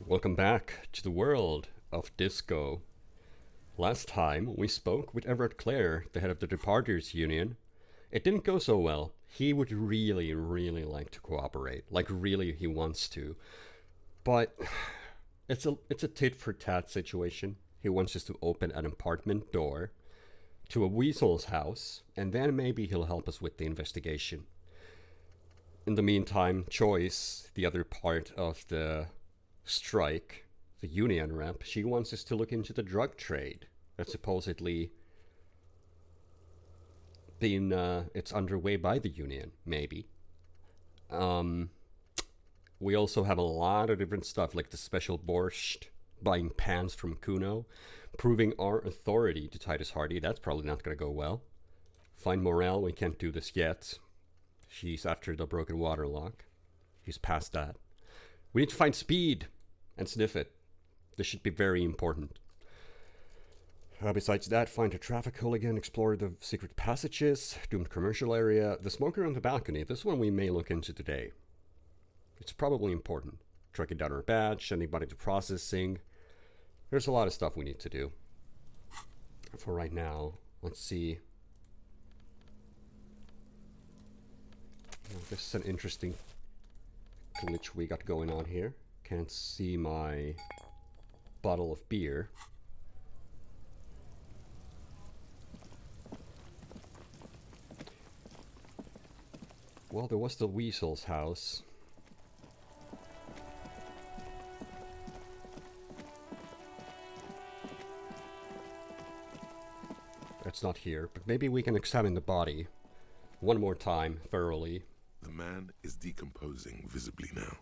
Welcome back to the world of disco. Last time we spoke with Everett Clare, the head of the Departures Union. It didn't go so well. He would really, really like to cooperate. Like, really, he wants to. But it's a tit-for-tat situation. He wants us to open an apartment door to a weasel's house, and then maybe he'll help us with the investigation. In the meantime, Choice, the other part of the strike, the union rep, she wants us to look into the drug trade that's supposedly been it's underway by the union, maybe. We also have a lot of different stuff, like the special borscht, buying pans from Kuno, proving our authority to Titus Hardy. That's probably not going to go well. Find Morale, we can't do this yet. She's after the broken water lock. He's past that. We need to find Speed and sniff it. This should be very important. Besides that, find a traffic hooligan, explore the secret passages, doomed commercial area, the smoker on the balcony. This one we may look into today. It's probably important. Tracking down our badge, sending body to processing. There's a lot of stuff we need to do. For right now, let's see. This is an interesting glitch we got going on here. Can't see my bottle of beer. Well, there was the Weasel's house. That's not here, but maybe we can examine the body one more time, thoroughly. The man is decomposing visibly now.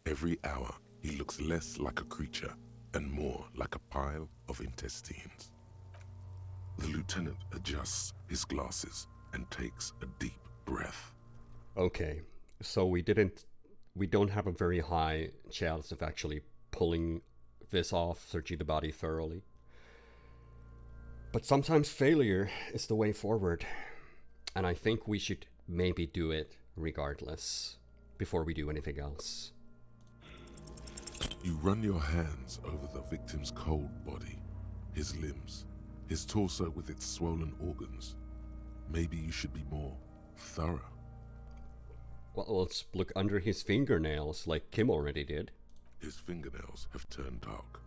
Every hour, he looks less like a creature and more like a pile of intestines. The lieutenant adjusts his glasses and takes a deep breath. Okay, so we don't have a very high chance of actually pulling this off, searching the body thoroughly. But sometimes failure is the way forward. And I think we should maybe do it regardless, before we do anything else. You run your hands over the victim's cold body, his limbs, his torso with its swollen organs. Maybe you should be more thorough. Well, let's look under his fingernails like Kim already did. His fingernails have turned dark.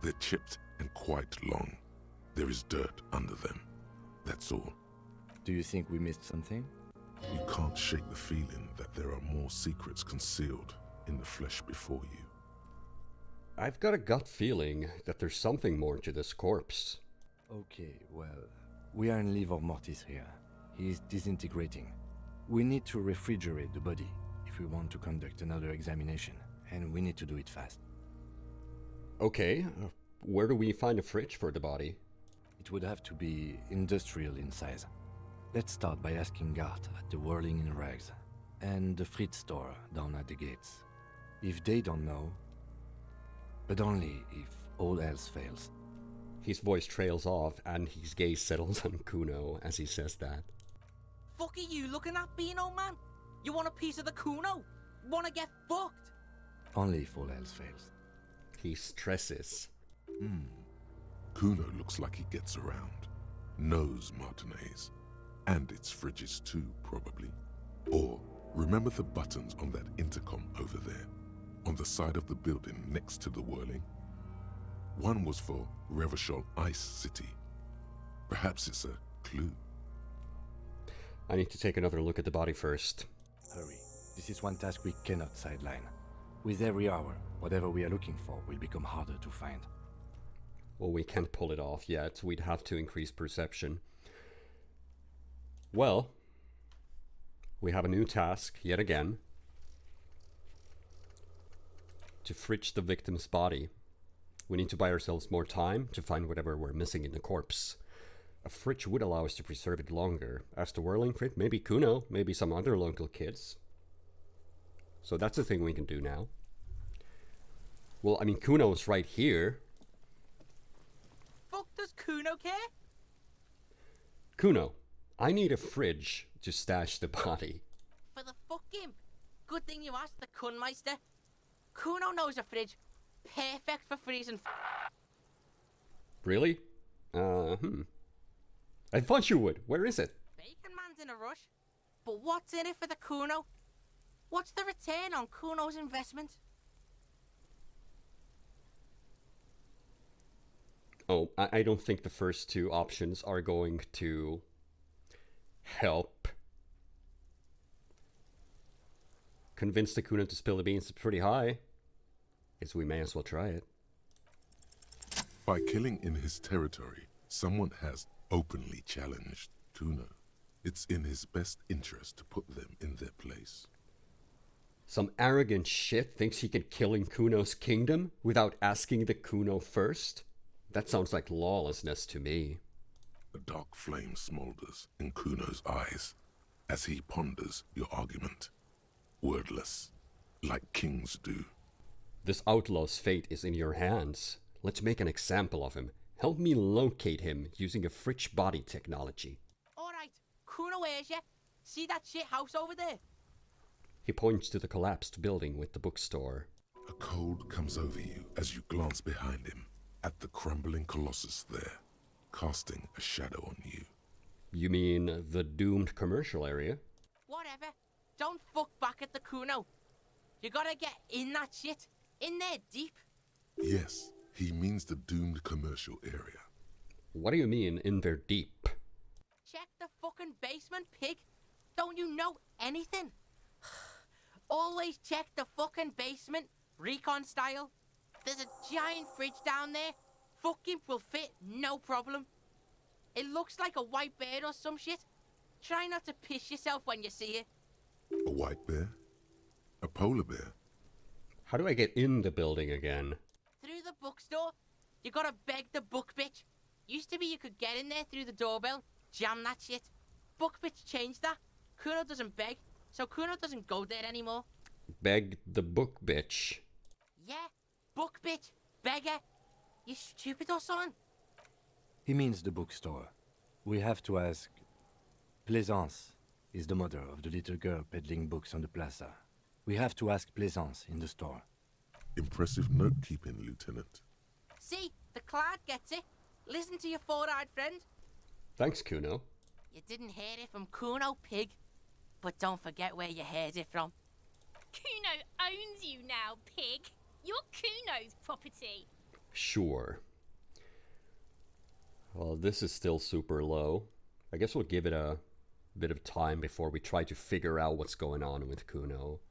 They're chipped and quite long. There is dirt under them. That's all. Do you think we missed something? You can't shake the feeling that there are more secrets concealed in the flesh before you. I've got a gut feeling that there's something more to this corpse. Okay, well, we are in livor mortis here. He is disintegrating. We need to refrigerate the body if we want to conduct another examination, and we need to do it fast. Okay, where do we find a fridge for the body? It would have to be industrial in size. Let's start by asking Gart at the Whirling in Rags and the Frit store down at the gates. If they don't know, but only if all else fails. His voice trails off and his gaze settles on Kuno as he says that. Fuck are you looking at, Beano man? You want a piece of the Kuno? Wanna get fucked? Only if all else fails. He stresses. Kuno looks like he gets around. Knows Martinez. And its fridges too, probably. Or, remember the buttons on that intercom over there? On the side of the building next to the Whirling? One was for Revachol Ice City. Perhaps it's a clue. I need to take another look at the body first. Hurry. This is one task we cannot sideline. With every hour, whatever we are looking for will become harder to find. Well, we can't pull it off yet. We'd have to increase perception. Well, we have a new task, yet again. To fridge the victim's body. We need to buy ourselves more time to find whatever we're missing in the corpse. A fridge would allow us to preserve it longer. As to Whirling Frit, maybe Kuno, maybe some other local kids. So that's the thing we can do now. Well, I mean, Kuno's right here. Fuck does Kuno care? Kuno, I need a fridge to stash the body. For the fuck him. Good thing you asked the Kunmeister. Kuno knows a fridge. Perfect for freezing. Really? I thought you would. Where is it? Bacon Man's in a rush. But what's in it for the Kuno? What's the return on Kuno's investment? Oh, I don't think the first two options are going to help. Convince the Kuno to spill the beans is pretty high. Guess we may as well try it. By killing in his territory, someone has openly challenged Kuno. It's in his best interest to put them in their place. Some arrogant shit thinks he can kill in Kuno's kingdom without asking the Kuno first? That sounds like lawlessness to me. A dark flame smolders in Kuno's eyes as he ponders your argument. Wordless, like kings do. This outlaw's fate is in your hands. Let's make an example of him. Help me locate him using a Frit body technology. Alright, Kuno hears ya. See that shit house over there? He points to the collapsed building with the bookstore. A cold comes over you as you glance behind him at the crumbling colossus there, casting a shadow on you. You mean the doomed commercial area? Whatever. Don't fuck back at the Kuno. You gotta get in that shit. In there deep. Yes, he means the doomed commercial area. What do you mean, in there deep? Check the fucking basement, pig. Don't you know anything? Always check the fucking basement, recon style. There's a giant fridge down there. Fucking will fit, no problem. It looks like a white bear or some shit. Try not to piss yourself when you see it. A white bear? A polar bear? How do I get in the building again? Through the bookstore. You gotta beg the book bitch. Used to be you could get in there through the doorbell, jam that shit. Book bitch changed that. Kuno doesn't beg, so Kuno doesn't go there anymore. Beg the book bitch. Yeah, book bitch, beggar. You stupid or something? He means the bookstore. We have to ask. Plaisance is the mother of the little girl peddling books on the plaza. We have to ask Plaisance in the store. Impressive note-keeping, Lieutenant. See, the cloud gets it. Listen to your four-eyed friend. Thanks, Kuno. You didn't hear it from Kuno, pig. But don't forget where you heard it from. Kuno owns you now, pig. You're Kuno's property. Sure. Well, this is still super low. I guess we'll give it a bit of time before we try to figure out what's going on with Kuno.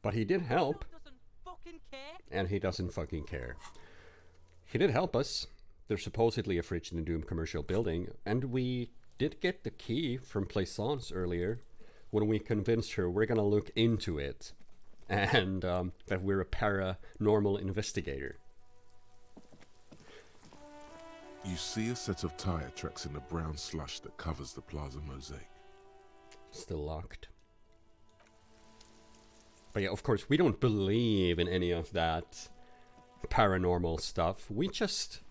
But he did help. Kuno doesn't fucking care. And he doesn't fucking care. He did help us. There's supposedly a fridge in the Doom commercial building, and we did get the key from Plaisance earlier. When we convinced her we're gonna look into it, and that we're a paranormal investigator. You see a set of tire tracks in the brown slush that covers the plaza mosaic. Still locked. But yeah, of course, we don't believe in any of that paranormal stuff. We just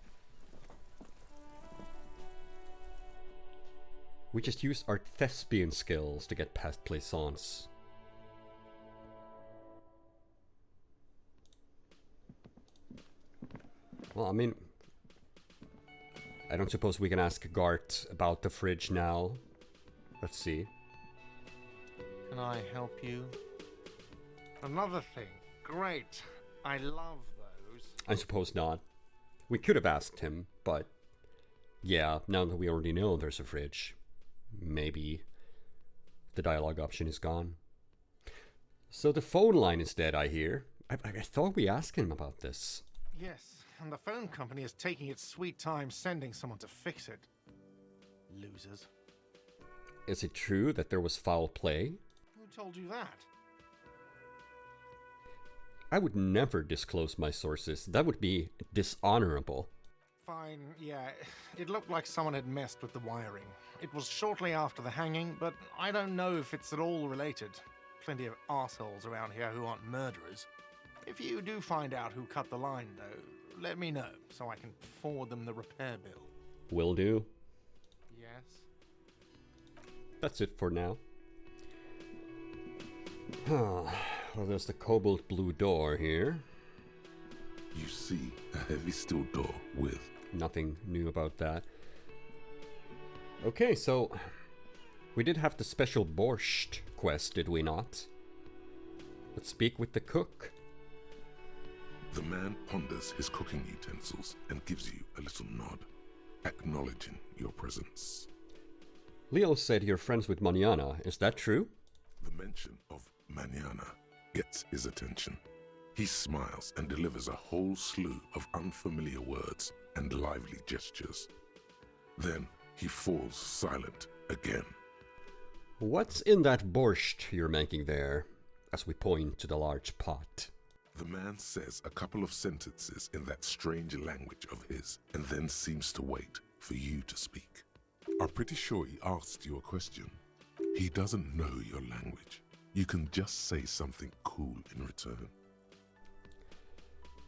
used our thespian skills to get past Plaisance. Well, I mean, I don't suppose we can ask Gart about the fridge now. Let's see. Can I help you? Another thing. Great. I love those. I suppose not. We could have asked him, but yeah, now that we already know there's a fridge, maybe the dialogue option is gone. So the phone line is dead, I hear. I thought we asked him about this. Yes, and the phone company is taking its sweet time sending someone to fix it. Losers. Is it true that there was foul play? Who told you that? I would never disclose my sources. That would be dishonorable. Fine, yeah. It looked like someone had messed with the wiring. It was shortly after the hanging, but I don't know if it's at all related. Plenty of assholes around here who aren't murderers. If you do find out who cut the line, though, let me know so I can forward them the repair bill. Will do. Yes? That's it for now. Well, there's the cobalt blue door here. You see a heavy steel door with... Nothing new about that. Okay, so we did have the special borscht quest, did we not? Let's speak with the cook. The man ponders his cooking utensils and gives you a little nod, acknowledging your presence. Leo said you're friends with Manana, is that true? The mention of Manana gets his attention. He smiles and delivers a whole slew of unfamiliar words and lively gestures. Then he falls silent again. What's in that borscht you're making there? As we point to the large pot. The man says a couple of sentences in that strange language of his and then seems to wait for you to speak. I'm pretty sure he asked you a question. He doesn't know your language. You can just say something cool in return.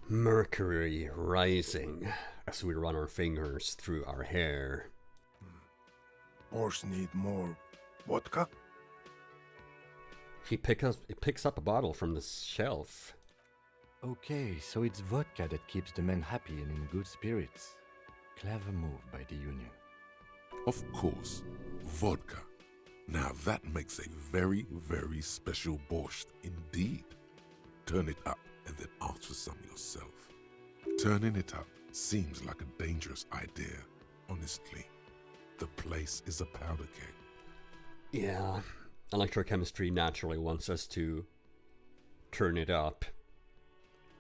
Mercury rising as we run our fingers through our hair. Borscht need more vodka? He picks up a bottle from the shelf. Okay, so it's vodka that keeps the men happy and in good spirits. Clever move by the Union. Of course, vodka. Now that makes a very, very special borscht indeed. Turn it up and then ask for some yourself. Turning it up seems like a dangerous idea, honestly. The place is a powder keg. Yeah, electrochemistry naturally wants us to turn it up.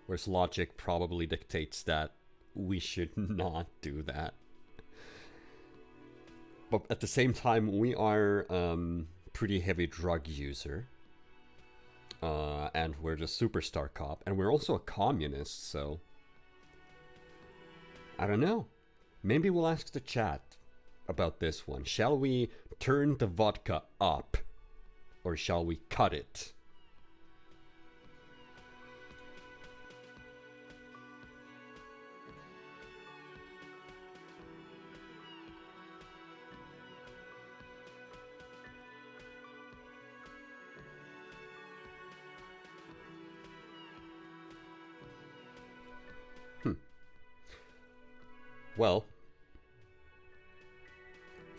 Whereas logic probably dictates that we should not do that. But at the same time, we are pretty heavy drug user. And we're the superstar cop. And we're also a communist, so... I don't know. Maybe we'll ask the chat about this one. Shall we turn the vodka up? Or shall we cut it? Well,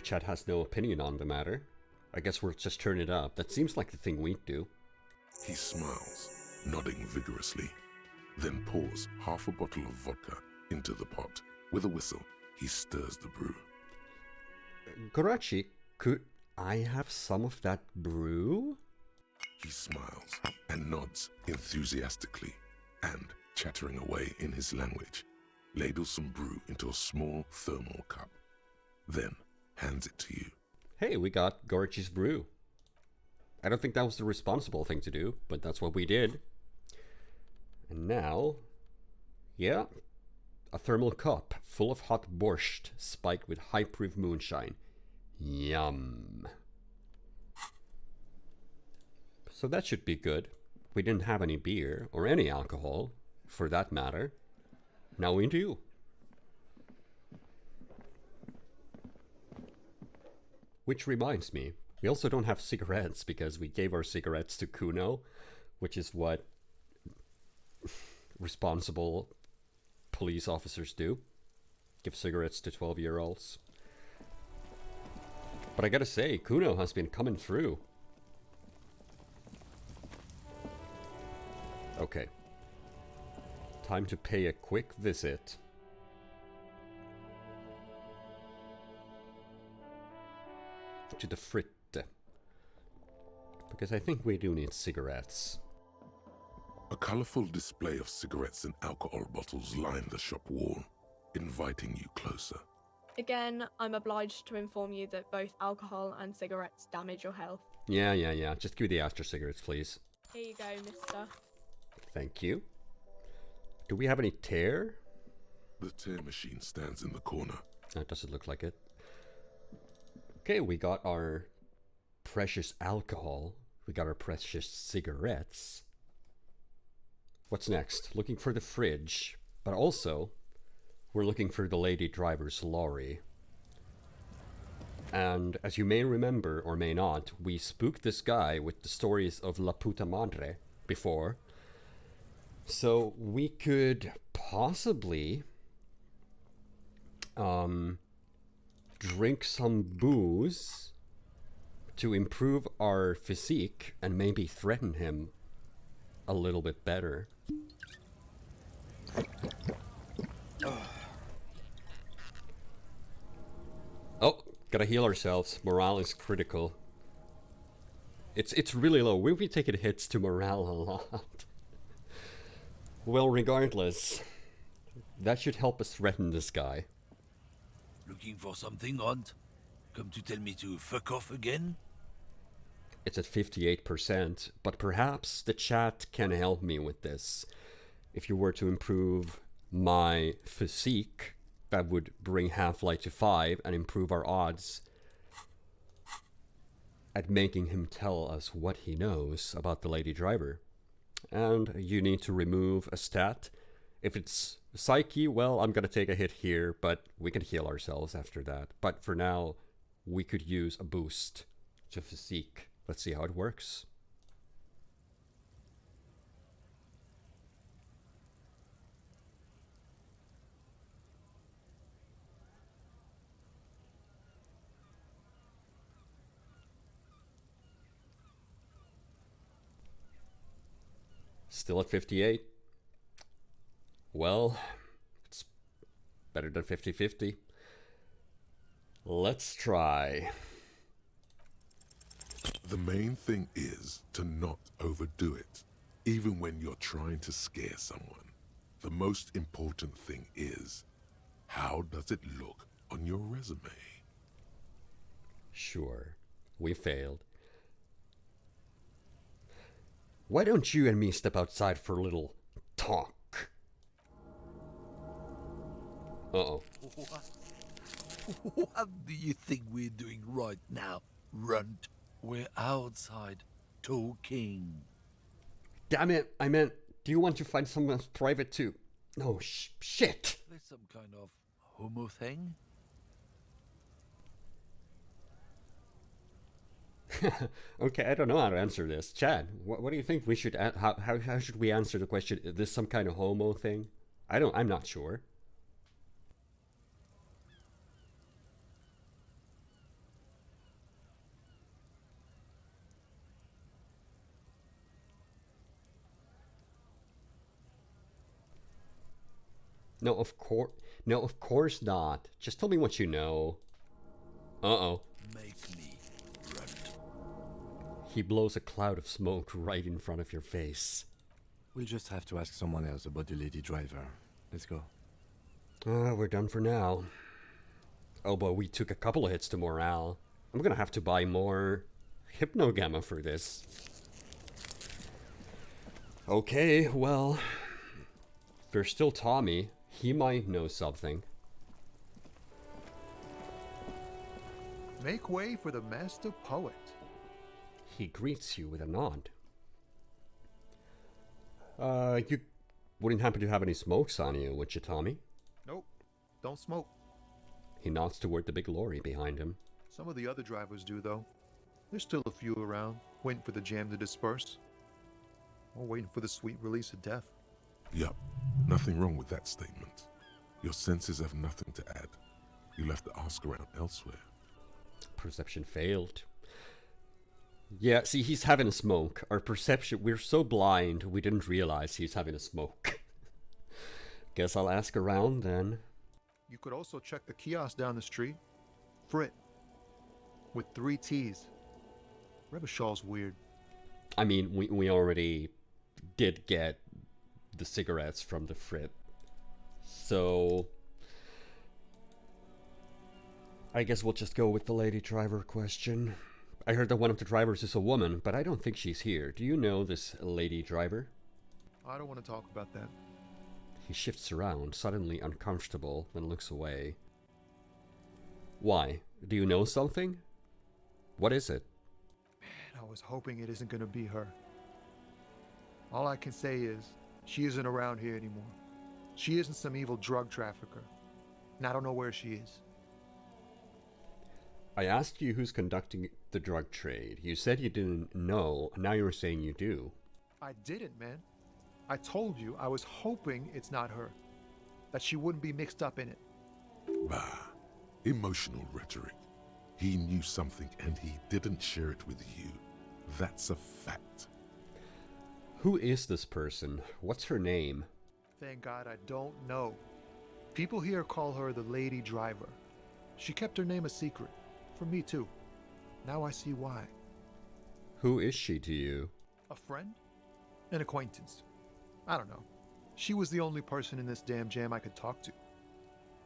chat has no opinion on the matter. I guess we'll just turn it up. That seems like the thing we'd do. He smiles, nodding vigorously, then pours half a bottle of vodka into the pot. With a whistle, he stirs the brew. Gorachi, could I have some of that brew? He smiles and nods enthusiastically, and, chattering away in his language, ladles some brew into a small thermal cup, then hands it to you. Hey, we got Gorachi's brew. I don't think that was the responsible thing to do, but that's what we did. And now, yeah, a thermal cup full of hot borscht spiked with high-proof moonshine. Yum. So that should be good. We didn't have any beer, or any alcohol, for that matter. Now we do. Which reminds me, we also don't have cigarettes because we gave our cigarettes to Kuno, which is what responsible police officers do. Give cigarettes to 12-year-olds. But I gotta say, Kuno has been coming through. Okay. Time to pay a quick visit. To the Frit. Because I think we do need cigarettes. A colorful display of cigarettes and alcohol bottles line the shop wall, inviting you closer. Again, I'm obliged to inform you that both alcohol and cigarettes damage your health. Yeah. Just give me the Astra cigarettes, please. Here you go, mister. Thank you. Do we have any tear? The tear machine stands in the corner. That doesn't look like it. Okay, we got our precious alcohol. We got our precious cigarettes. What's next? Looking for the fridge. But also, we're looking for the lady driver's lorry. And as you may remember, or may not, we spooked this guy with the stories of La Puta Madre before. So we could possibly drink some booze to improve our physique and maybe threaten him a little bit better. Oh, gotta heal ourselves. Morale is critical. It's really low. We'll be taking hits to morale a lot. Well, regardless, that should help us threaten this guy. Looking for something, Hunt? Come to tell me to fuck off again? It's at 58%, but perhaps the chat can help me with this. If you were to improve my physique, that would bring Half-Life to 5 and improve our odds at making him tell us what he knows about the lady driver. And you need to remove a stat. If it's psyche, well, I'm gonna take a hit here, but we can heal ourselves after that. But for now, we could use a boost to physique. Let's see how it works. Still at 58. Well, it's better than 50-50. Let's try. The main thing is to not overdo it, even when you're trying to scare someone. The most important thing is, how does it look on your resume? Sure, we failed. Why don't you and me step outside for a little talk? Uh-oh. What do you think we're doing right now, Runt? We're outside, talking. Damn it, I meant, do you want to find someone private too? No, shit! There's some kind of homo thing? Okay, I don't know how to answer this. Chad, what do you think we should, how should we answer the question, is this some kind of homo thing? I'm not sure. No, of course not. Just tell me what you know. Uh-oh. Make me, Runt. He blows a cloud of smoke right in front of your face. We'll just have to ask someone else about the lady driver. Let's go. We're done for now. Oh, but we took a couple of hits to morale. I'm gonna have to buy more Hypnogamma for this. Okay, well, there's still Tommy. He might know something. Make way for the master poet. He greets you with a nod. You wouldn't happen to have any smokes on you, would you, Tommy? Nope, don't smoke. He nods toward the big lorry behind him. Some of the other drivers do, though. There's still a few around, waiting for the jam to disperse. Or waiting for the sweet release of death. Yup, nothing wrong with that statement. Your senses have nothing to add. You left the ask around elsewhere. Perception failed. Yeah, see, he's having a smoke. Our perception, we're so blind, we didn't realize he's having a smoke. Guess I'll ask around then. You could also check the kiosk down the street. Frit. With 3 T's. Rebishaw's weird. I mean, we already did get the cigarettes from the Frit. So I guess we'll just go with the lady driver question. I heard that one of the drivers is a woman, but I don't think she's here. Do you know this lady driver? I don't want to talk about that. He shifts around, suddenly uncomfortable, then looks away. Why? Do you know something? What is it? Man, I was hoping it isn't going to be her. All I can say is, she isn't around here anymore. She isn't some evil drug trafficker. And I don't know where she is. I asked you who's conducting the drug trade. You said you didn't know, and now you're saying you do. I didn't, man. I told you I was hoping it's not her. that she wouldn't be mixed up in it. Bah, emotional rhetoric. He knew something and he didn't share it with you. That's a fact. Who is this person? What's her name? Thank God I don't know. People here call her the Lady Driver. She kept her name a secret. From me too. Now I see why. Who is she to you? A friend? An acquaintance. I don't know. She was the only person in this damn jam I could talk to.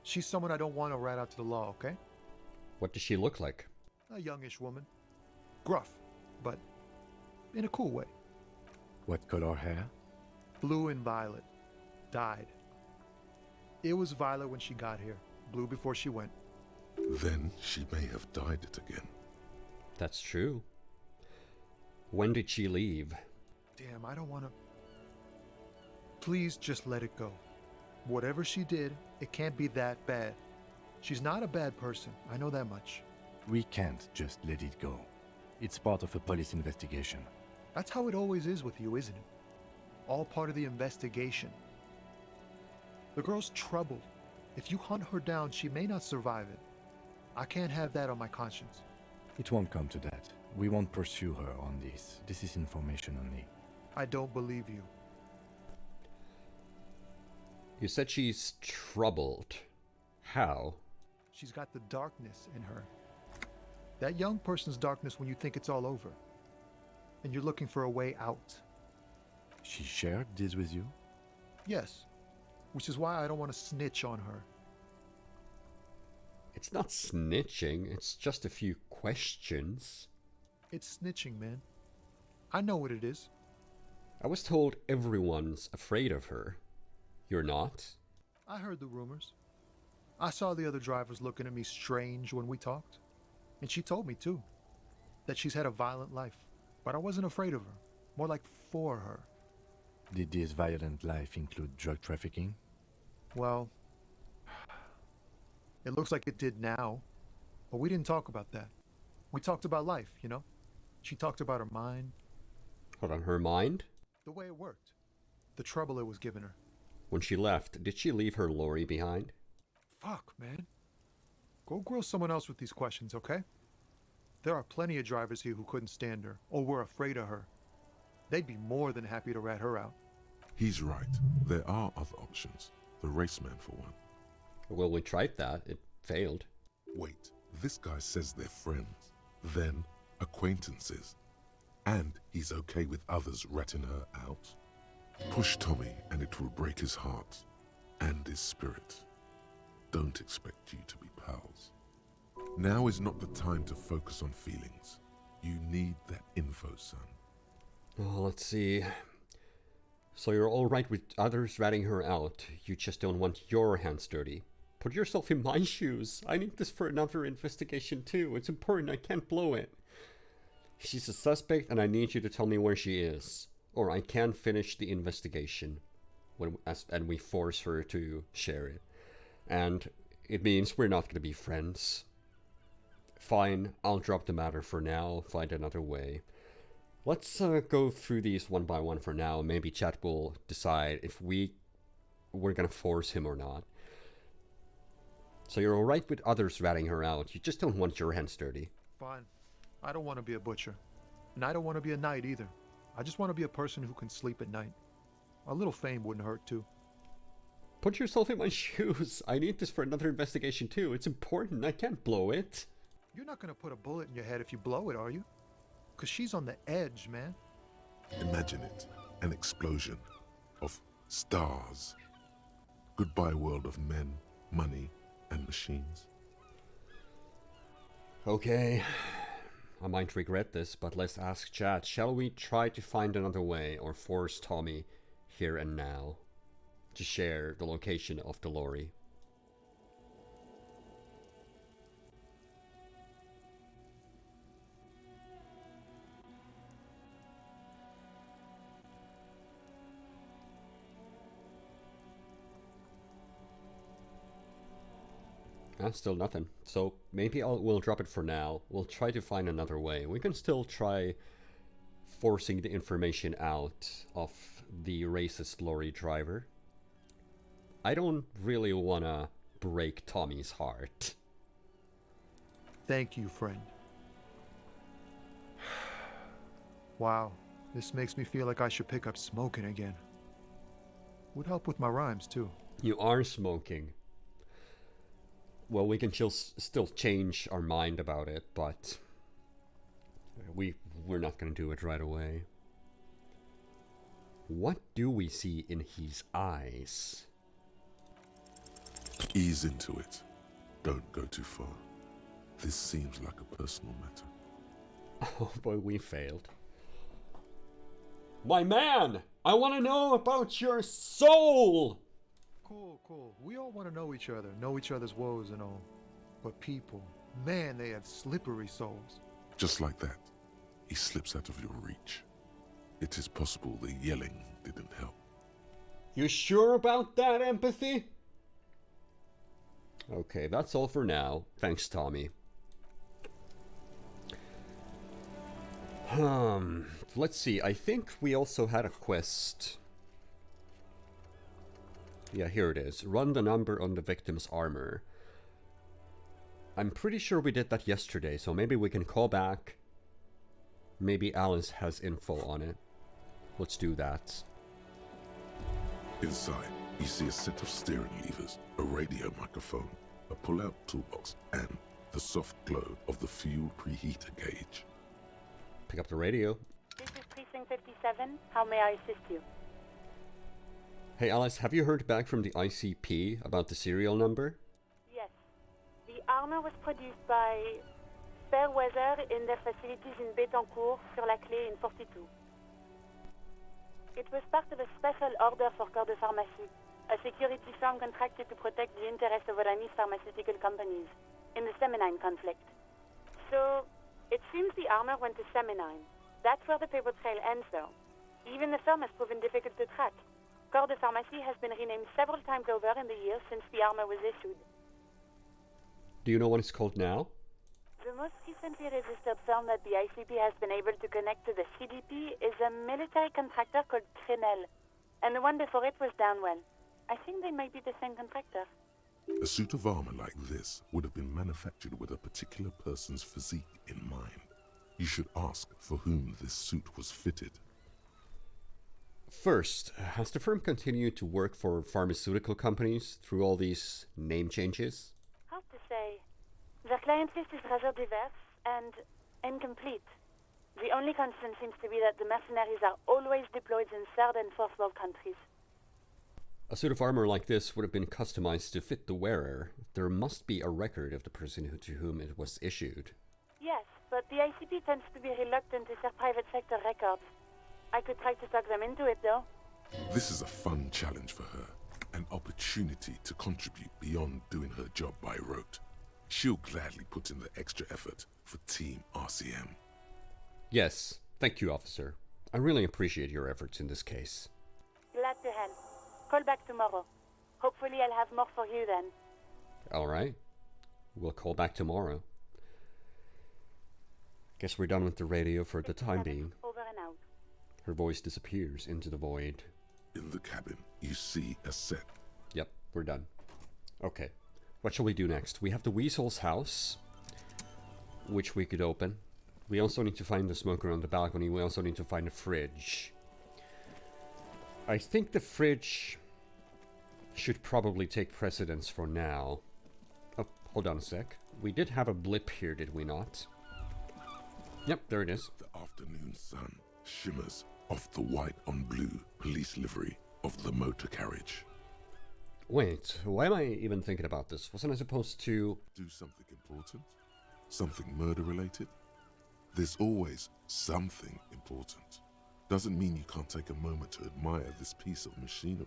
She's someone I don't want to rat out to the law, okay? What does she look like? A youngish woman. Gruff, but in a cool way. What color hair? Blue and violet. Dyed. It was violet when she got here. Blue before she went. Then she may have dyed it again. That's true. When did she leave? Damn, I don't want to... Please just let it go. Whatever she did, it can't be that bad. She's not a bad person, I know that much. We can't just let it go. It's part of a police investigation. That's how it always is with you, isn't it? All part of the investigation. The girl's troubled. If you hunt her down, she may not survive it. I can't have that on my conscience. It won't come to that. We won't pursue her on this. This is information only. I don't believe you. You said she's troubled. How? She's got the darkness in her. That young person's darkness when you think it's all over. And you're looking for a way out. She shared this with you? Yes. Which is why I don't want to snitch on her. It's not snitching, it's just a few questions. It's snitching, man. I know what it is. I was told everyone's afraid of her. You're not? I heard the rumors. I saw the other drivers looking at me strange when we talked. And she told me, too, that she's had a violent life. But I wasn't afraid of her. More like for her. Did this violent life include drug trafficking? Well, it looks like it did now. But we didn't talk about that. We talked about life, you know? She talked about her mind. Hold on, her mind? The way it worked. The trouble it was giving her. When she left, did she leave her lorry behind? Fuck, man. Go grill someone else with these questions, okay? There are plenty of drivers here who couldn't stand her, or were afraid of her. They'd be more than happy to rat her out. He's right. There are other options. The raceman, for one. Well, we tried that. It failed. Wait, this guy says they're friends, then acquaintances, and he's okay with others ratting her out. Push Tommy and it will break his heart and his spirit. Don't expect you to be pals. Now is not the time to focus on feelings. You need that info, son. Oh, let's see. So you're alright with others ratting her out. You just don't want your hands dirty. Put yourself in my shoes. I need this for another investigation too. It's important. I can't blow it. She's a suspect and I need you to tell me where she is. Or I can't finish the investigation. And we force her to share it. And it means we're not going to be friends. Fine, I'll drop the matter for now. Find another way. Let's go through these one by one for now. Maybe chat will decide if we're going to force him or not. So you're alright with others ratting her out. You just don't want your hands dirty. Fine. I don't want to be a butcher. And I don't want to be a knight either. I just want to be a person who can sleep at night. A little fame wouldn't hurt too. Put yourself in my shoes. I need this for another investigation too. It's important. I can't blow it. You're not going to put a bullet in your head if you blow it, are you? Because she's on the edge, man. Imagine it. An explosion of stars. Goodbye world of men, money, and machines. Okay. I might regret this, but let's ask chat. Shall we try to find another way or force Tommy here and now to share the location of the lorry? Still nothing. So maybe we'll drop it for now. We'll try to find another way. We can still try forcing the information out of the racist lorry driver. I don't really want to break Tommy's heart. Thank you, friend. Wow, this makes me feel like I should pick up smoking again. Would help with my rhymes, too. You are smoking. Well, we can still change our mind about it, but we're not going to do it right away. What do we see in his eyes? Ease into it. Don't go too far. This seems like a personal matter. Oh boy, we failed. My man! I want to know about your soul! Cool. We all want to know each other's woes and all. But people, man, they have slippery souls. Just like that, he slips out of your reach. It is possible the yelling didn't help. You sure about that, empathy? Okay, that's all for now. Thanks, Tommy. Let's see. I think we also had a quest. Yeah, here it is. Run the number on the victim's armor. I'm pretty sure we did that yesterday, so maybe we can call back. Maybe Alice has info on it. Let's do that. Inside, you see a set of steering levers, a radio microphone, a pull-out toolbox, and the soft glow of the fuel preheater gauge. Pick up the radio. This is Precinct 57. How may I assist you? Hey Alice, have you heard back from the ICP about the serial number? Yes. The armor was produced by Fairweather in their facilities in Betancourt, sur la Clé in 42. It was part of a special order for Corps de Pharmacie, a security firm contracted to protect the interests of Oranese pharmaceutical companies in the Seminine conflict. So, it seems the armor went to Seminine. That's where the paper trail ends, though. Even the firm has proven difficult to track. Corps de Pharmacie has been renamed several times over in the years since the armor was issued. Do you know what it's called now? The most recently registered firm that the ICP has been able to connect to the CDP is a military contractor called Trinell, and the one before it was Downwell. I think they might be the same contractor. A suit of armor like this would have been manufactured with a particular person's physique in mind. You should ask for whom this suit was fitted. First, has the firm continued to work for pharmaceutical companies through all these name changes? Hard to say. Their client list is rather diverse and incomplete. The only constant seems to be that the mercenaries are always deployed in third and fourth world countries. A suit of armor like this would have been customized to fit the wearer. There must be a record of the person to whom it was issued. Yes, but the ICP tends to be reluctant to share private sector records. I could try to talk them into it, though. This is a fun challenge for her. An opportunity to contribute beyond doing her job by rote. She'll gladly put in the extra effort for Team RCM. Yes, thank you, officer. I really appreciate your efforts in this case. Glad to help. Call back tomorrow. Hopefully I'll have more for you then. All right. We'll call back tomorrow. Guess we're done with the radio for the time being. Over and out. Her voice disappears into the void. In the cabin, you see a set. Yep, we're done. Okay, what shall we do next? We have the Weasel's house, which we could open. We also need to find the smoker on the balcony. We also need to find a fridge. I think the fridge should probably take precedence for now. Oh, hold on a sec. We did have a blip here, did we not? Yep, there it is. The afternoon sun shimmers off the white on blue police livery of the motor carriage. Wait, why am I even thinking about this? Wasn't I supposed to... Do something important? Something murder-related? There's always something important. Doesn't mean you can't take a moment to admire this piece of machinery.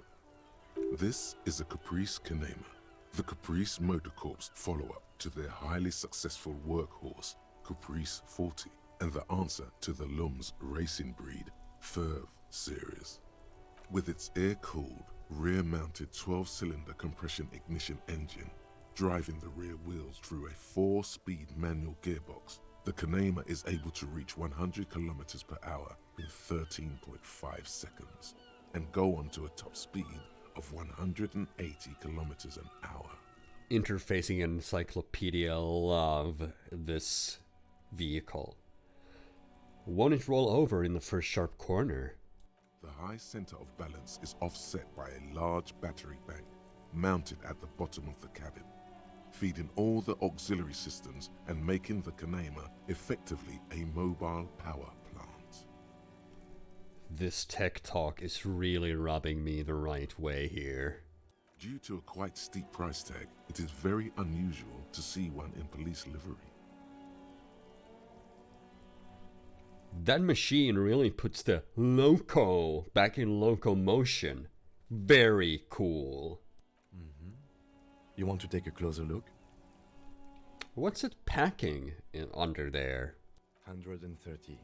This is a Caprice Canema, the Caprice Motor Corps follow-up to their highly successful workhorse, Caprice 40, and the answer to the Lum's racing breed, Ferv series. With its air-cooled, rear-mounted 12-cylinder compression ignition engine, driving the rear wheels through a 4-speed manual gearbox, the Canema is able to reach 100 kilometers per hour in 13.5 seconds and go on to a top speed of 180 kilometers an hour. Interfacing encyclopedia love this vehicle. Won't it roll over in the first sharp corner? The high center of balance is offset by a large battery bank mounted at the bottom of the cabin, feeding all the auxiliary systems and making the Kanema effectively a mobile power plant. This tech talk is really rubbing me the right way here. Due to a quite steep price tag, it is very unusual to see one in police livery. That machine really puts the loco back in locomotion. Very cool. You want to take a closer look? What's it packing under there? 130.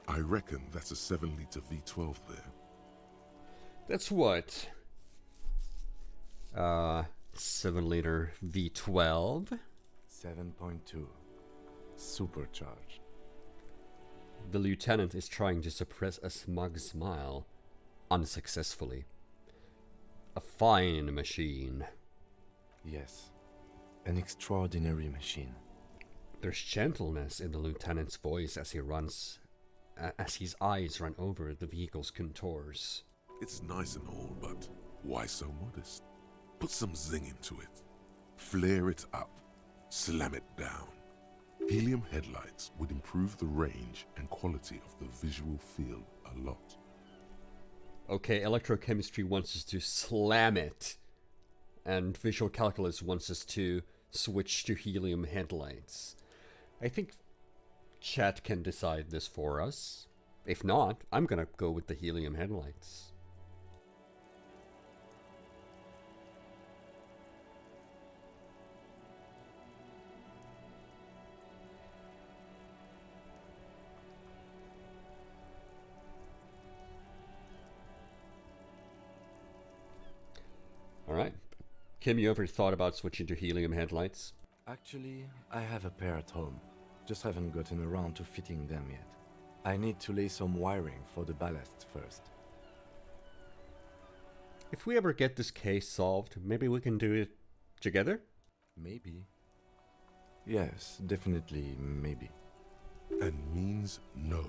I reckon that's a 7-liter V12 there. That's what? 7-liter V12? 7.2. Supercharged. The lieutenant is trying to suppress a smug smile, unsuccessfully. A fine machine. Yes, an extraordinary machine. There's gentleness in the lieutenant's voice as he runs, as his eyes run over the vehicle's contours. It's nice and all, but why so modest? Put some zing into it. Flare it up. Slam it down. Helium headlights would improve the range and quality of the visual field a lot. Okay, electrochemistry wants us to slam it, and visual calculus wants us to switch to helium headlights. I think chat can decide this for us. If not, I'm gonna go with the helium headlights. Alright. Kim, you ever thought about switching to helium headlights? Actually, I have a pair at home. Just haven't gotten around to fitting them yet. I need to lay some wiring for the ballast first. If we ever get this case solved, maybe we can do it together? Maybe. Yes, definitely maybe. And means no.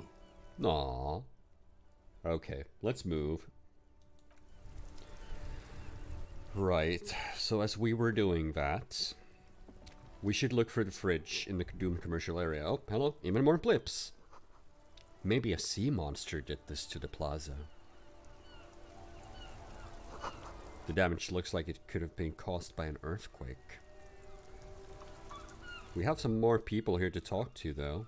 Aww. Okay, let's move. Right, so as we were doing that, we should look for the fridge in the doomed commercial area. Oh, hello, even more blips. Maybe a sea monster did this to the plaza. The damage looks like it could have been caused by an earthquake. We have some more people here to talk to, though.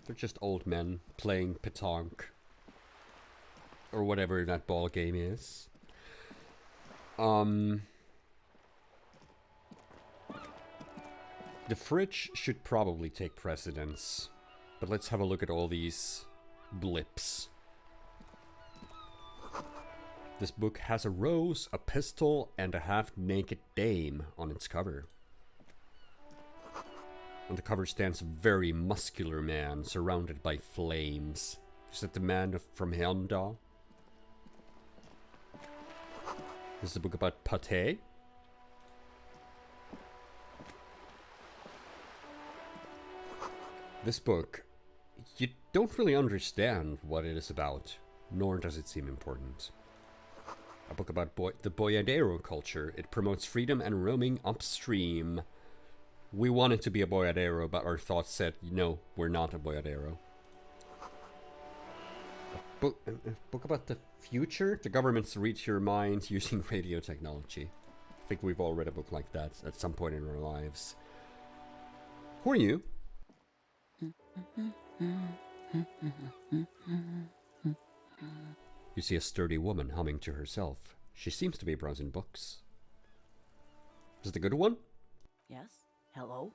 They're just old men playing pétanque. Or whatever that ball game is. The fridge should probably take precedence. But let's have a look at all these blips. This book has a rose, a pistol, and a half-naked dame on its cover. On the cover stands a very muscular man surrounded by flames. Is that the Man from Helmdoll? This is a book about pate. This book, you don't really understand what it is about, nor does it seem important. A book about the boyadero culture. It promotes freedom and roaming upstream. We wanted to be a boyadero, but our thoughts said, no, we're not a boyadero. A book about the future? The government's reach your mind using radio technology. I think we've all read a book like that at some point in our lives. Who are you? You see a sturdy woman humming to herself. She seems to be browsing books. Is it a good one? Yes? Hello?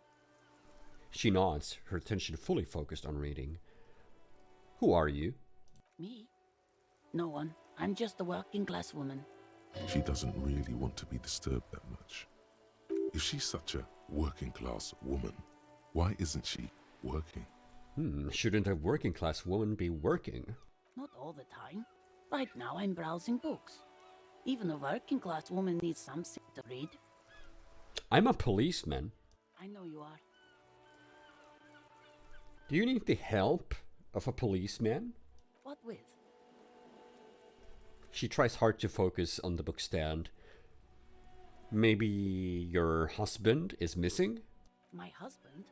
She nods, her attention fully focused on reading. Who are you? Me? No one. I'm just a working class woman. She doesn't really want to be disturbed that much. If she's such a working-class woman, why isn't she working? Shouldn't a working-class woman be working? Not all the time. Right now I'm browsing books. Even a working class woman needs something to read. I'm a policeman. I know you are. Do you need the help of a policeman? What with? She tries hard to focus on the book stand. Maybe your husband is missing? My husband?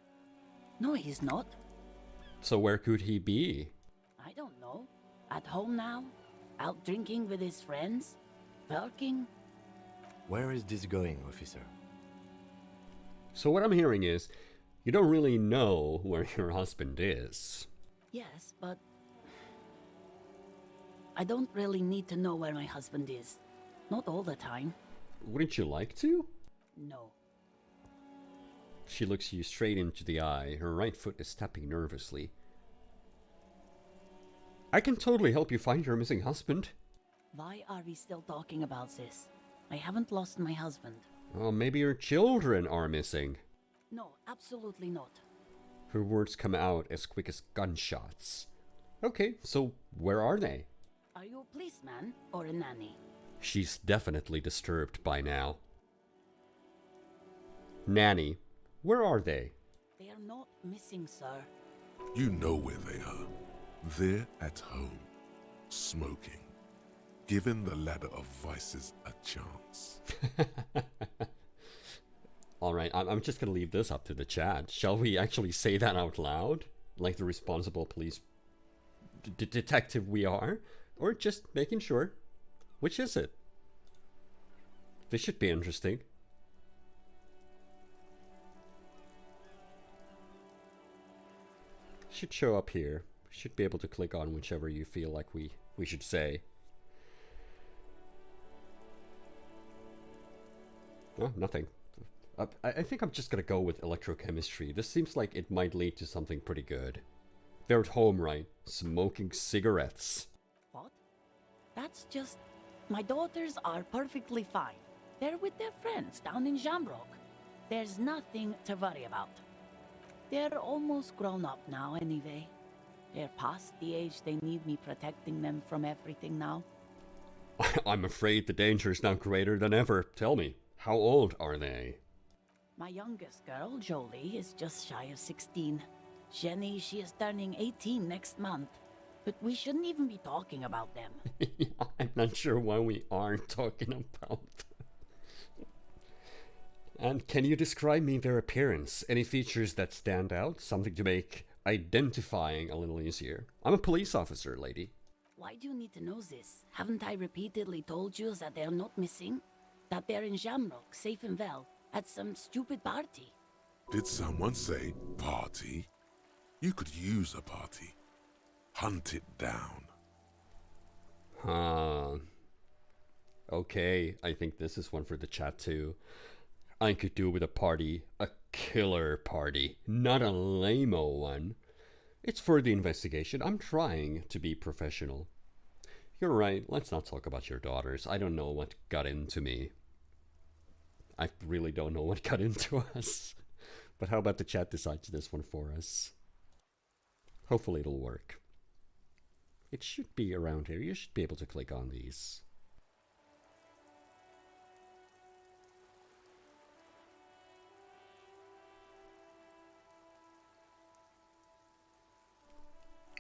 No, he's not. So where could he be? I don't know. At home now? Out drinking with his friends? Working? Where is this going, officer? So what I'm hearing is, you don't really know where your husband is. Yes, but I don't really need to know where my husband is. Not all the time. Wouldn't you like to? No. She looks you straight into the eye. Her right foot is tapping nervously. I can totally help you find your missing husband. Why are we still talking about this? I haven't lost my husband. Oh, maybe your children are missing. No, absolutely not. Her words come out as quick as gunshots. Okay, so where are they? Are you a policeman or a nanny? She's definitely disturbed by now. Nanny, where are they? They are not missing, sir. You know where they are. They're at home, smoking, giving the ladder of vices a chance. Alright, I'm just gonna leave this up to the chat. Shall we actually say that out loud? Like the responsible police detective we are? Or just making sure? Which is it? This should be interesting. Should show up here. Should be able to click on whichever you feel like we should say. Oh, nothing. I think I'm just gonna go with electrochemistry. This seems like it might lead to something pretty good. They're at home, right? Smoking cigarettes. What? That's just... My daughters are perfectly fine. They're with their friends down in Jamrock. There's nothing to worry about. They're almost grown up now anyway. They're past the age they need me protecting them from everything now. I'm afraid the danger is now greater than ever. Tell me, how old are they? My youngest girl, Jolie, is just shy of 16. Jenny, she is turning 18 next month. But we shouldn't even be talking about them. I'm not sure why we are talking about them. And can you describe me their appearance? Any features that stand out? Something to make identifying a little easier. I'm a police officer, lady. Why do you need to know this? Haven't I repeatedly told you that they're not missing? That they're in Jamrock, safe and well, at some stupid party? Did someone say party? You could use a party. Hunt it down. Okay, I think this is one for the chat too. I could do with a party, a killer party, not a lame-o one. It's for the investigation. I'm trying to be professional. You're right, let's not talk about your daughters. I don't know what got into me. I really don't know what got into us. But how about the chat decides this one for us? Hopefully it'll work. It should be around here. You should be able to click on these.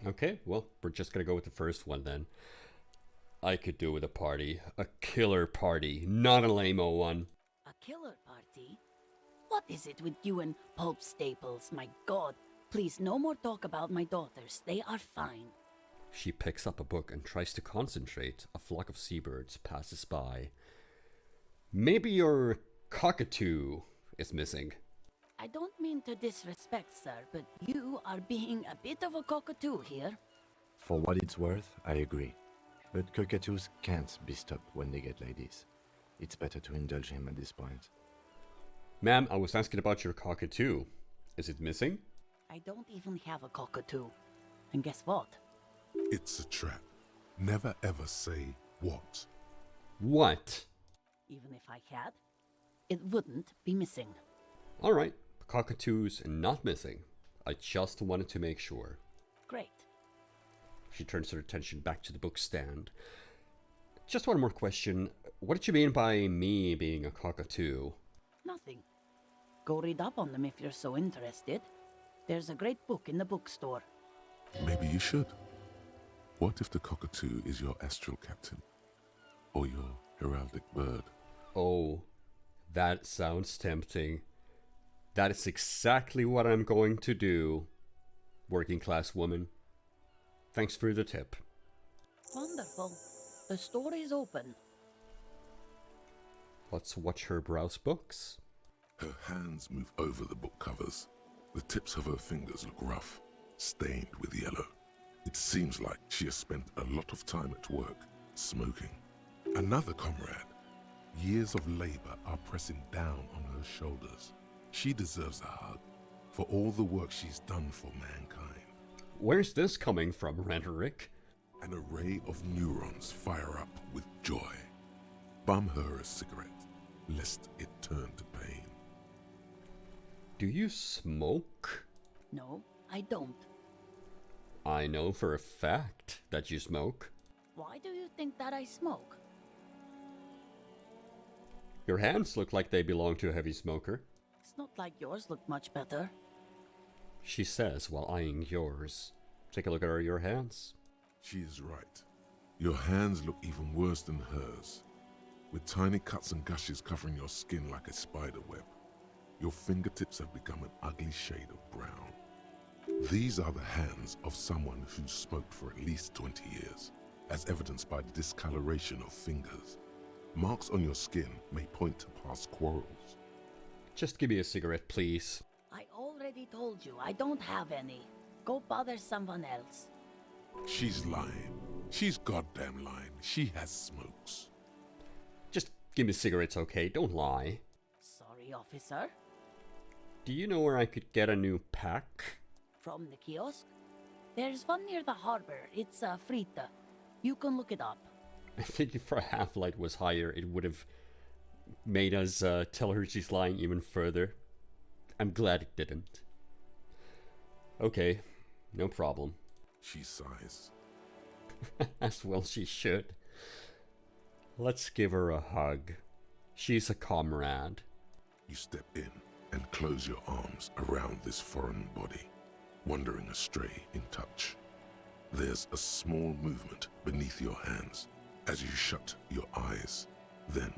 Okay, well, we're just gonna go with the first one then. I could do with a party. A killer party, not a lame-o one. A killer party? What is it with you and Pulp Staples? My god. Please, no more talk about my daughters. They are fine. She picks up a book and tries to concentrate. A flock of seabirds passes by. Maybe your cockatoo is missing. I don't mean to disrespect, sir, but you are being a bit of a cockatoo here. For what it's worth, I agree. But cockatoos can't be stopped when they get ladies. It's better to indulge him at this point. Ma'am, I was asking about your cockatoo. Is it missing? I don't even have a cockatoo. And guess what? It's a trap. Never ever say what. What? Even if I had, it wouldn't be missing. Alright, cockatoo's not missing. I just wanted to make sure. Great. She turns her attention back to the book stand. Just one more question. What did you mean by me being a cockatoo? Nothing. Go read up on them if you're so interested. There's a great book in the bookstore. Maybe you should. What if the cockatoo is your astral captain? Or your heraldic bird? Oh, that sounds tempting. That is exactly what I'm going to do, working class woman. Thanks for the tip. Wonderful. The store is open. Let's watch her browse books. Her hands move over the book covers. The tips of her fingers look rough, stained with yellow. It seems like she has spent a lot of time at work, smoking. Another comrade. Years of labor are pressing down on her shoulders. She deserves a hug for all the work she's done for mankind. Where's this coming from, Rhetoric? An array of neurons fire up with joy. Bum her a cigarette, lest it turn to pain. Do you smoke? No, I don't. I know for a fact that you smoke. Why do you think that I smoke? Your hands look like they belong to a heavy smoker. It's not like yours look much better. She says while eyeing yours. Take a look at your hands. She is right. Your hands look even worse than hers, with tiny cuts and gushes covering your skin like a spider web. Your fingertips have become an ugly shade of brown. These are the hands of someone who's smoked for at least 20 years, as evidenced by the discoloration of fingers. Marks on your skin may point to past quarrels. Just give me a cigarette, please. I already told you I don't have any. Go bother someone else. She's lying. She's goddamn lying. She has smokes. Just give me cigarettes, okay? Don't lie. Sorry, officer. Do you know where I could get a new pack? From the kiosk? There's one near the harbor. It's Frit. You can look it up. I think if our half-light was higher, it would have made us tell her she's lying even further. I'm glad it didn't. Okay, no problem. She sighs. As well she should. Let's give her a hug. She's a comrade. You step in and close your arms around this foreign body, wandering astray in touch. There's a small movement beneath your hands as you shut your eyes. Then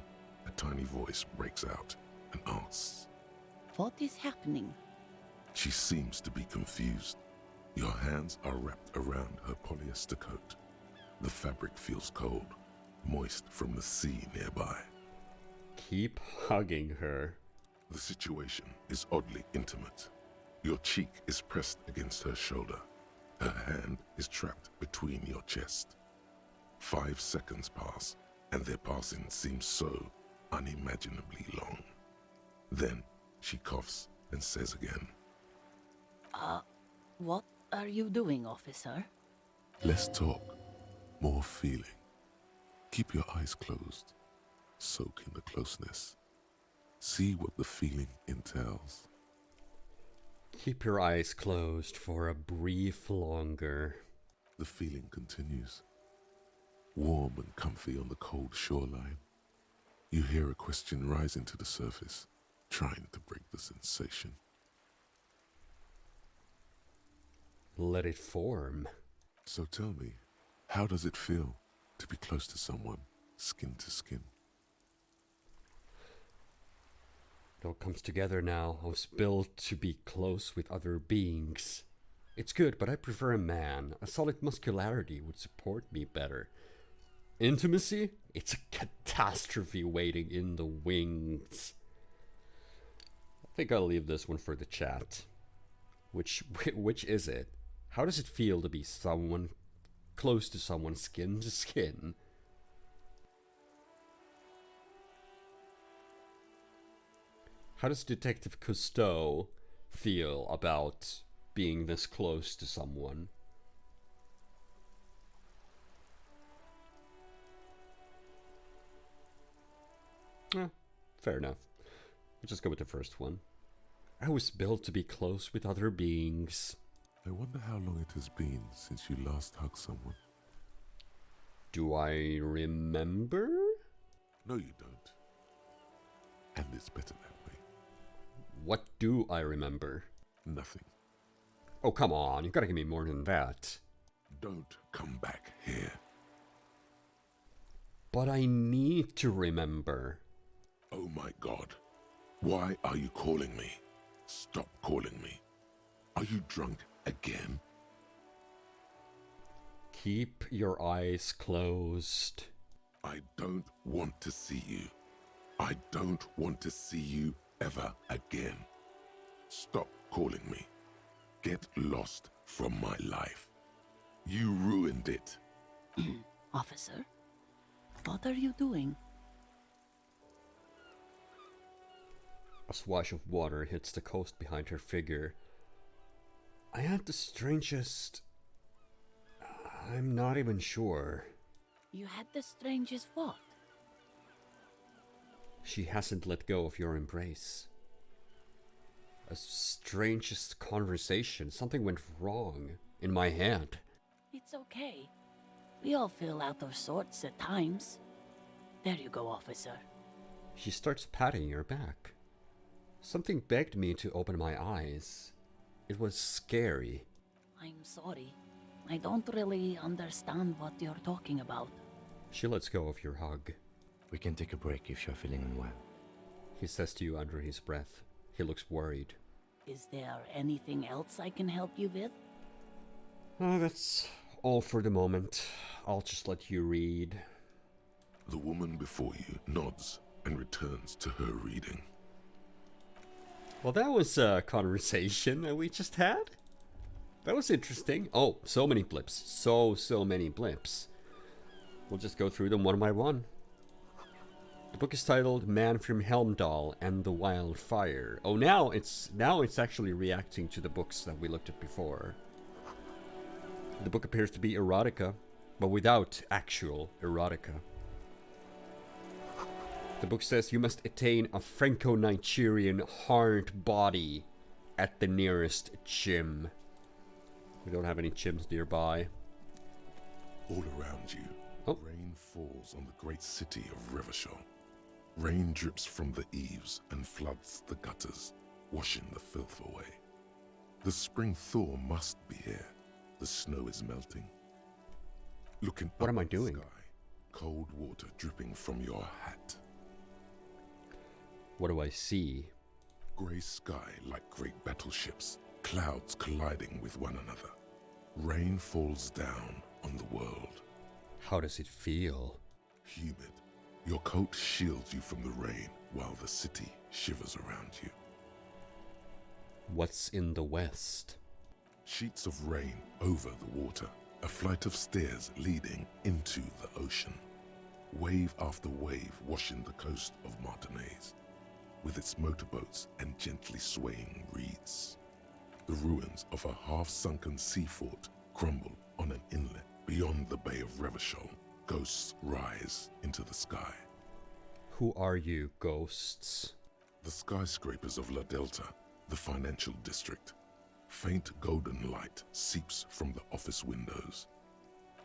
a tiny voice breaks out and asks, What is happening? She seems to be confused. Your hands are wrapped around her polyester coat. The fabric feels cold, moist from the sea nearby. Keep hugging her. The situation is oddly intimate. Your cheek is pressed against her shoulder. Her hand is trapped between your chest. 5 seconds pass, and their passing seems so unimaginably long. Then she coughs and says again, What are you doing, officer? Less talk, more feeling. Keep your eyes closed. Soak in the closeness. See what the feeling entails. Keep your eyes closed for a brief longer. The feeling continues. Warm and comfy on the cold shoreline. You hear a question rising to the surface, trying to break the sensation. Let it form. So tell me, how does it feel to be close to someone, skin to skin? It all comes together now. I was built to be close with other beings. It's good, but I prefer a man. A solid muscularity would support me better. Intimacy? It's a catastrophe waiting in the wings. I think I'll leave this one for the chat. Which is it? How does it feel to be someone close to someone skin to skin? How does Detective Cousteau feel about being this close to someone? Fair enough. We'll just go with the first one. I was built to be close with other beings. I wonder how long it has been since you last hugged someone. Do I remember? No, you don't. And it's better that way. What do I remember? Nothing. Oh, come on. You gotta give me more than that. Don't come back here. But I need to remember. Oh my God. Why are you calling me? Stop calling me. Are you drunk again? Keep your eyes closed. I don't want to see you. I don't want to see you ever again. Stop calling me. Get lost from my life. You ruined it. Officer, what are you doing? A swash of water hits the coast behind her figure. I had the strangest... I'm not even sure. You had the strangest what? She hasn't let go of your embrace. A strangest conversation. Something went wrong in my head. It's okay. We all feel out of sorts at times. There you go, officer. She starts patting your back. Something begged me to open my eyes. It was scary. I'm sorry. I don't really understand what you're talking about. She lets go of your hug. We can take a break if you're feeling unwell. He says to you under his breath. He looks worried. Is there anything else I can help you with? That's all for the moment. I'll just let you read. The woman before you nods and returns to her reading. Well, that was a conversation that we just had. That was interesting. Oh, so many blips. So many blips. We'll just go through them one by one. The book is titled Man From Helmdoll and the Wildfire. Oh, now it's actually reacting to the books that we looked at before. The book appears to be erotica, but without actual erotica. The book says you must attain a Franconigerian hard body at the nearest gym. We don't have any gyms nearby. All around you, Oh. rain falls on the great city of Revachol. Rain drips from the eaves and floods the gutters, washing the filth away. The spring thaw must be here. The snow is melting. Looking What up am I at the doing? sky, cold water dripping from your hat. What do I see? Grey sky like great battleships, clouds colliding with one another. Rain falls down on the world. How does it feel? Humid. Your coat shields you from the rain while the city shivers around you. What's in the west? Sheets of rain over the water, a flight of stairs leading into the ocean. Wave after wave washing the coast of Martinaise, with its motorboats and gently swaying reeds. The ruins of a half-sunken sea fort crumble on an inlet beyond the Bay of Revachol. Ghosts rise into the sky. Who are you, ghosts? The skyscrapers of La Delta, the financial district. Faint golden light seeps from the office windows.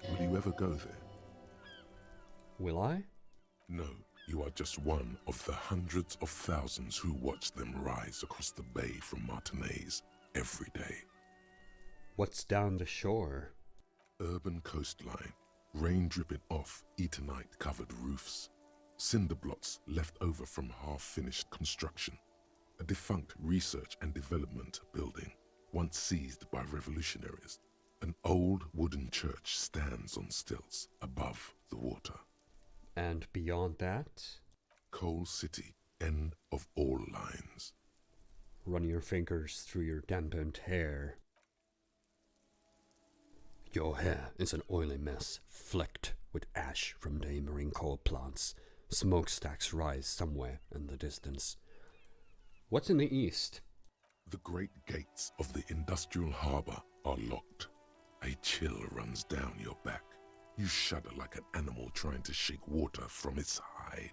Will you ever go there? Will I? No, you are just one of the hundreds of thousands who watch them rise across the bay from Martinaise every day. What's down the shore? Urban coastline, rain dripping off Eternite-covered roofs, cinder blots left over from half-finished construction, a defunct research and development building, once seized by revolutionaries. An old wooden church stands on stilts above the water. And beyond that? Coal City, end of all lines. Run your fingers through your dampened hair. Your hair is an oily mess, flecked with ash from neighboring coal plants. Smokestacks rise somewhere in the distance. What's in the east? The great gates of the industrial harbor are locked. A chill runs down your back. You shudder like an animal trying to shake water from its hide.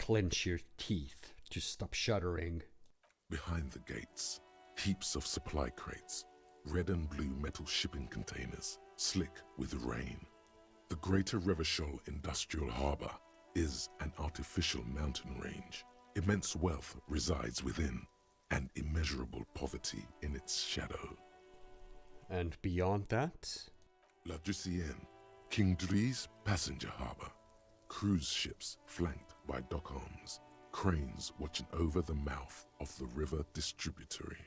clench your teeth to stop shuddering. Behind the gates, heaps of supply crates, red and blue metal shipping containers, slick with rain. The Greater Revachol Industrial Harbor is an artificial mountain range. Immense wealth resides within, and immeasurable poverty in its shadow. And beyond that? La Ducienne, King Dries passenger harbor. Cruise ships flanked by dock arms. Cranes watching over the mouth of the river distributary.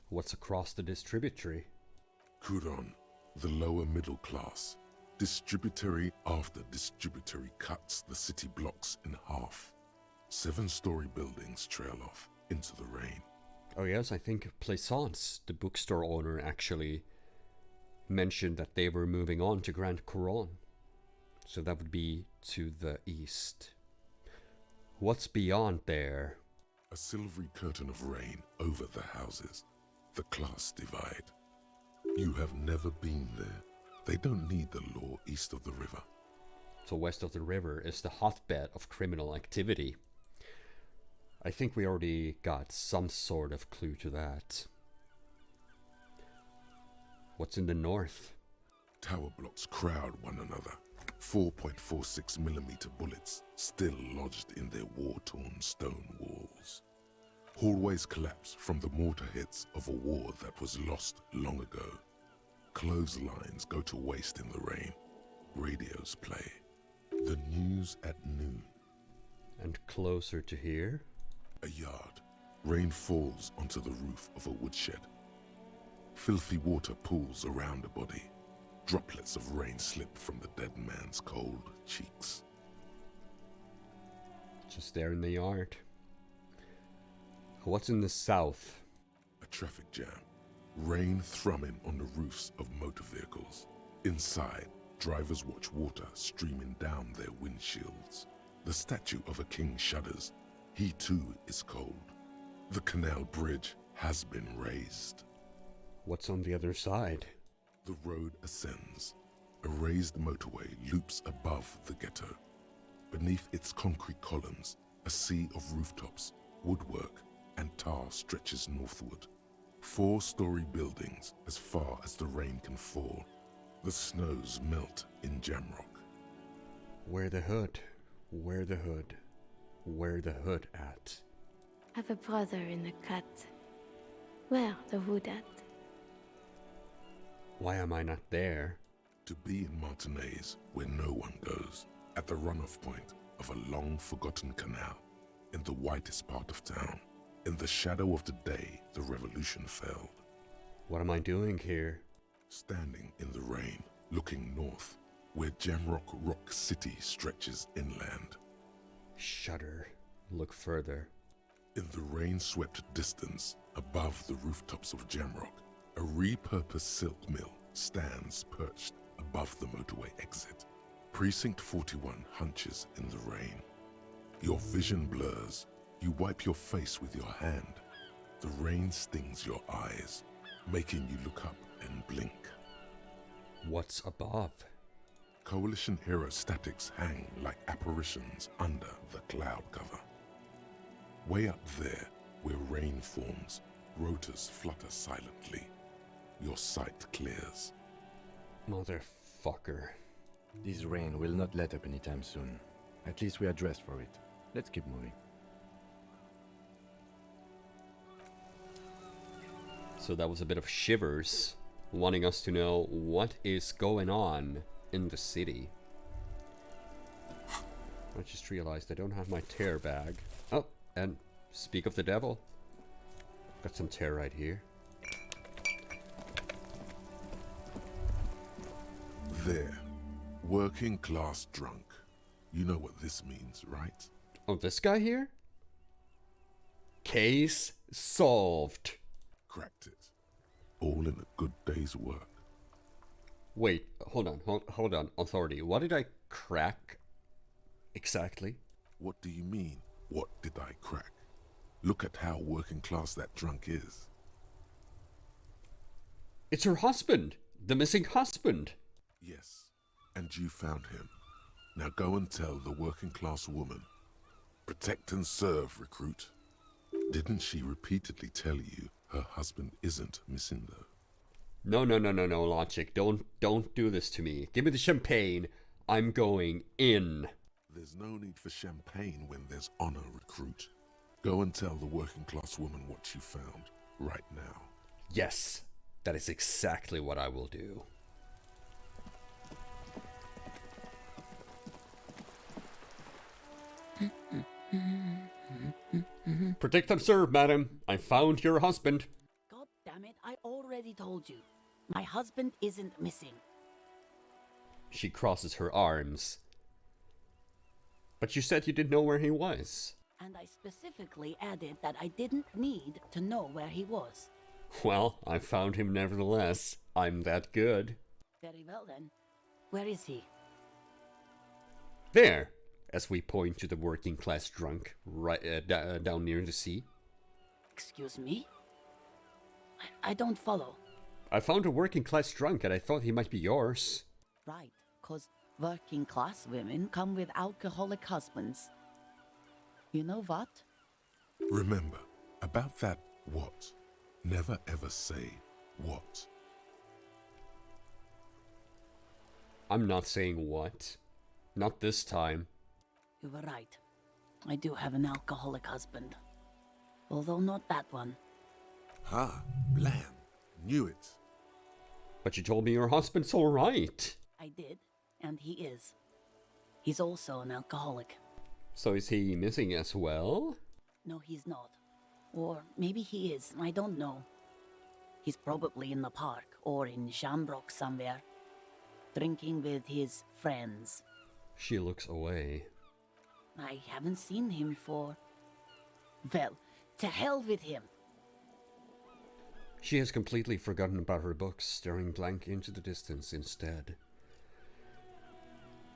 What's across the distributary? Couronne, the lower middle class. Distributary after distributary cuts the city blocks in half. 7-story buildings trail off into the rain. Oh yes, I think Plaisance, the bookstore owner, actually mentioned that they were moving on to Grand Couronne. So that would be to the east. What's beyond there? A silvery curtain of rain over the houses. The class divide. You have never been there. They don't need the law east of the river. So west of the river is the hotbed of criminal activity. I think we already got some sort of clue to that. What's in the north? Tower blocks crowd one another. 4.46mm bullets still lodged in their war-torn stone walls. Hallways collapse from the mortar hits of a war that was lost long ago. Clotheslines go to waste in the rain. Radios play. The news at noon. And closer to here? A yard. Rain falls onto the roof of a woodshed. Filthy water pools around a body. Droplets of rain slip from the dead man's cold cheeks. Just there in the yard. What's in the south? A traffic jam. Rain thrumming on the roofs of motor vehicles. Inside, drivers watch water streaming down their windshields. The statue of a king shudders. He too is cold. The canal bridge has been raised. What's on the other side? The road ascends. A raised motorway loops above the ghetto. Beneath its concrete columns, a sea of rooftops, woodwork, and tar stretches northward. 4-story buildings as far as the rain can fall. The snows melt in Jamrock. Where the hood? Where the hood? Where the hood at? Have a brother in the cut. Where the hood at? Why am I not there? To be in Martinez, where no one goes, at the runoff point of a long-forgotten canal, in the whitest part of town, in the shadow of the day the revolution failed. What am I doing here? Standing in the rain, looking north, where Jamrock Rock City stretches inland. Shudder. Look further. In the rain-swept distance, above the rooftops of Jamrock, a repurposed silk mill stands perched above the motorway exit. Precinct 41 hunches in the rain. Your vision blurs. You wipe your face with your hand. The rain stings your eyes, making you look up and blink. What's above? Coalition aerostatics hang like apparitions under the cloud cover. Way up there, where rain forms, rotors flutter silently. Your sight clears. Motherfucker. This rain will not let up anytime soon. At least we are dressed for it. Let's keep moving. So that was a bit of Shivers, wanting us to know what is going on in the city. I just realized I don't have my tear bag. Oh, and speak of the devil, got some tear right here. There. Working class drunk. You know what this means, right? Oh, this guy here? Case solved. Cracked it. All in a good day's work. Wait, hold on, Authority. What did I crack exactly? What do you mean, what did I crack? Look at how working class that drunk is. It's her husband! The missing husband! Yes, and you found him. Now go and tell the working class woman. Protect and serve, recruit. Didn't she repeatedly tell you her husband isn't missing, though? No, Logic. Don't do this to me. Give me the champagne. I'm going in. There's no need for champagne when there's honor, recruit. Go and tell the working class woman what you found right now. Yes, that is exactly what I will do. Protect and serve, madam. I found your husband. God damn it, I already told you. My husband isn't missing. She crosses her arms. But you said you didn't know where he was. And I specifically added that I didn't need to know where he was. Well, I found him nevertheless. I'm that good. Very well then. Where is he? There, as we point to the working class drunk right down near the sea. Excuse me? I don't follow. I found a working class drunk and I thought he might be yours. Right, 'cause working class women come with alcoholic husbands. You know what? Remember, about that what, never ever say what. I'm not saying what. Not this time. You were right. I do have an alcoholic husband. Although not that one. Ha, blam. Knew it. But you told me your husband's alright. I did, and he is. He's also an alcoholic. So is he missing as well? No, he's not. Or maybe he is, I don't know. He's probably in the park or in Shamrock somewhere, drinking with his friends. She looks away. I haven't seen him for... Well, to hell with him. She has completely forgotten about her books, staring blank into the distance instead.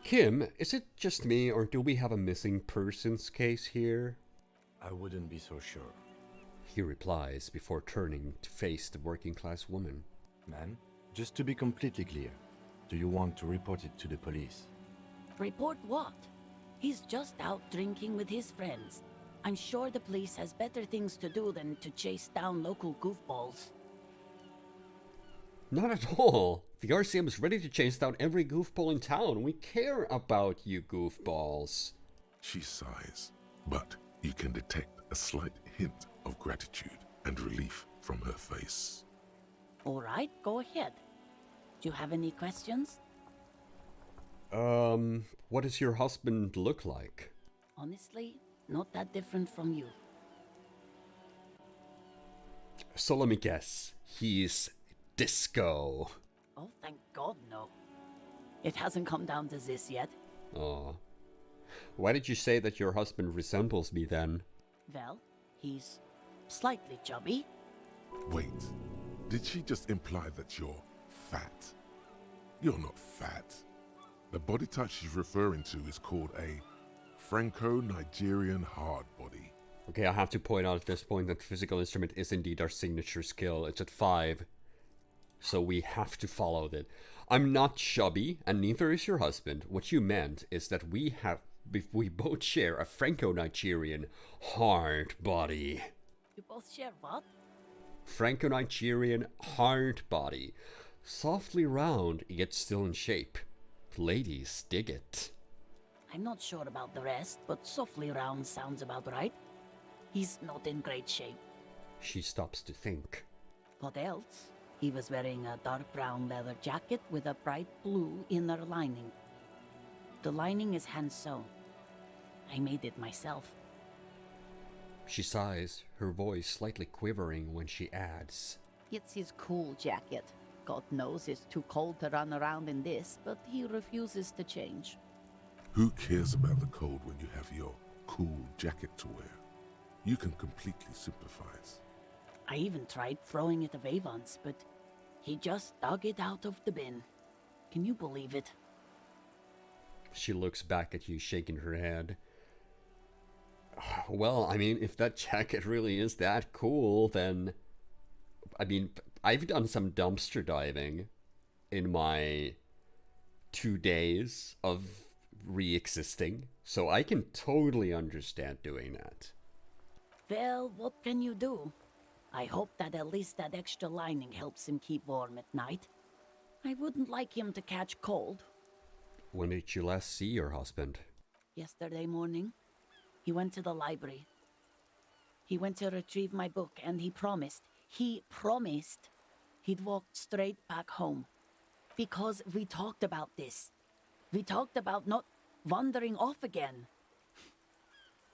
Kim, is it just me, or do we have a missing persons case here? I wouldn't be so sure. He replies before turning to face the working class woman. Ma'am, just to be completely clear, do you want to report it to the police? Report what? He's just out drinking with his friends. I'm sure the police has better things to do than to chase down local goofballs. Not at all. The RCM is ready to chase down every goofball in town. We care about you goofballs. She sighs, but you can detect a slight hint of gratitude and relief from her face. All right, go ahead. Do you have any questions? What does your husband look like? Honestly, not that different from you. So let me guess. He's disco. Oh, thank God, no. It hasn't come down to this yet. Oh. Why did you say that your husband resembles me then? Well, he's slightly chubby. Wait, did she just imply that you're fat? You're not fat. The body type she's referring to is called a Franco-Nigerian hard body. Okay, I have to point out at this point that physical instrument is indeed our signature skill. It's at 5. So we have to follow that. I'm not chubby, and neither is your husband. What you meant is that we both share a Franco-Nigerian hard body. You both share what? Franco-Nigerian hard body. Softly round, yet still in shape. Ladies dig it. I'm not sure about the rest, but softly round sounds about right. He's not in great shape. She stops to think. What else? He was wearing a dark brown leather jacket with a bright blue inner lining. The lining is hand-sewn. I made it myself. She sighs, her voice slightly quivering when she adds, It's his cool jacket. God knows it's too cold to run around in this, but he refuses to change. Who cares about the cold when you have your cool jacket to wear? You can completely sympathize. I even tried throwing it away once, but he just dug it out of the bin. Can you believe it? She looks back at you, shaking her head. Well, I mean, if that jacket really is that cool, then... I mean, I've done some dumpster diving in my 2 days of re-existing, so I can totally understand doing that. Well, what can you do? I hope that at least that extra lining helps him keep warm at night. I wouldn't like him to catch cold. When did you last see your husband? Yesterday morning, he went to the library. He went to retrieve my book, and he promised he'd walk straight back home. Because we talked about this. We talked about not wandering off again.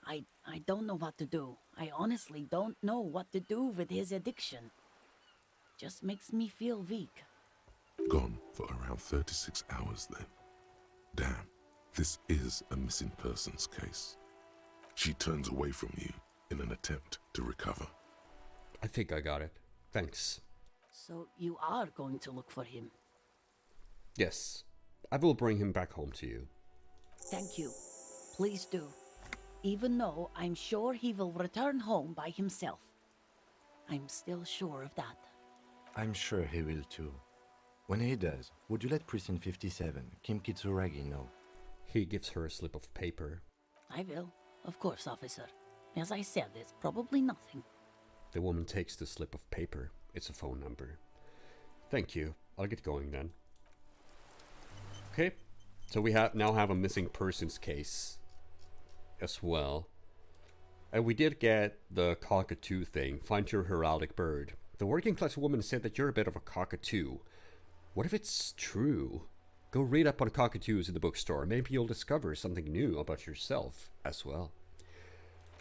I don't know what to do. I honestly don't know what to do with his addiction. Just makes me feel weak. Gone for around 36 hours then. Damn, this is a missing persons case. She turns away from you in an attempt to recover. I think I got it. Thanks. So you are going to look for him? Yes, I will bring him back home to you. Thank you. Please do. Even though I'm sure he will return home by himself. I'm still sure of that. I'm sure he will too. When he does, would you let Precinct 57, Kim Kitsuragi, know? He gives her a slip of paper. I will. Of course, officer. As I said, it's probably nothing. The woman takes the slip of paper. It's a phone number. Thank you. I'll get going then. Okay, so we now have a missing persons case as well. And we did get the cockatoo thing. Find your heraldic bird. The working class woman said that you're a bit of a cockatoo. What if it's true? Go read up on cockatoos in the bookstore. Maybe you'll discover something new about yourself as well.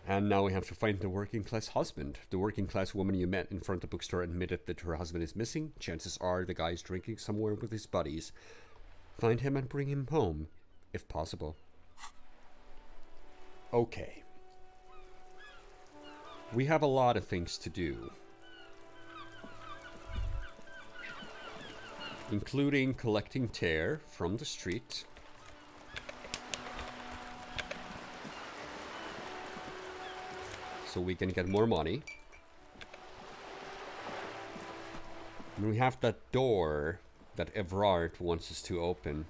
And now we have to find the working class husband. The working class woman you met in front of the bookstore admitted that her husband is missing. Chances are the guy's drinking somewhere with his buddies. Find him and bring him home, if possible. Okay. We have a lot of things to do. Including collecting tear from the street. So we can get more money. And we have that door that Evrard wants us to open.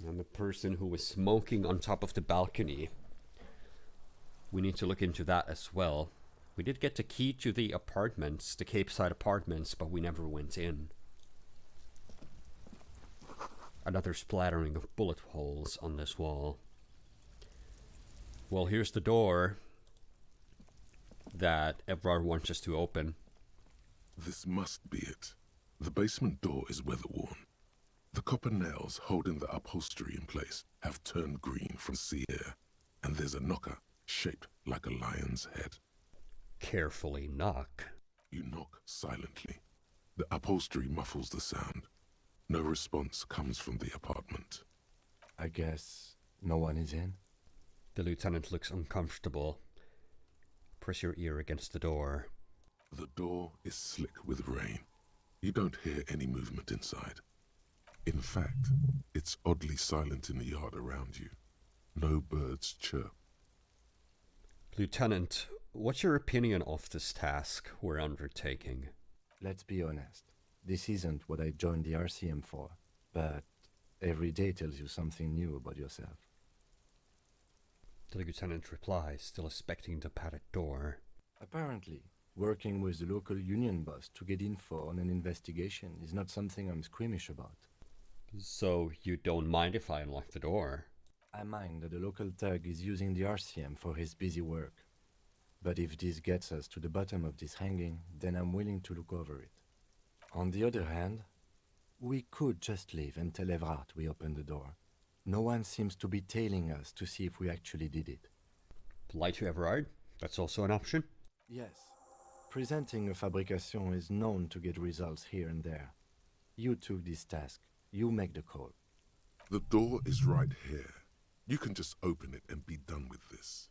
And the person who was smoking on top of the balcony. We need to look into that as well. We did get the key to the apartments, the Cape Side apartments, but we never went in. Another splattering of bullet holes on this wall. Well, here's the door that Evrard wants us to open. This must be it. The basement door is weather-worn. The copper nails holding the upholstery in place have turned green from sea air, and there's a knocker shaped like a lion's head. Carefully knock. You knock silently. The upholstery muffles the sound. No response comes from the apartment. I guess no one is in? The lieutenant looks uncomfortable. Press your ear against the door. The door is slick with rain. You don't hear any movement inside. In fact, it's oddly silent in the yard around you. No birds chirp. Lieutenant, what's your opinion of this task we're undertaking? Let's be honest. This isn't what I joined the RCM for, but every day tells you something new about yourself. The lieutenant replies, still expecting the padded door. Apparently, working with the local union boss to get info on an investigation is not something I'm squeamish about. So you don't mind if I unlock the door? I mind that the local thug is using the RCM for his busy work. But if this gets us to the bottom of this hanging, then I'm willing to look over it. On the other hand, we could just leave and tell Evrard we opened the door. No one seems to be tailing us to see if we actually did it. Lie to Evrard? That's also an option? Yes. Presenting a fabrication is known to get results here and there. You took this task. You make the call. The door is right here. You can just open it and be done with this.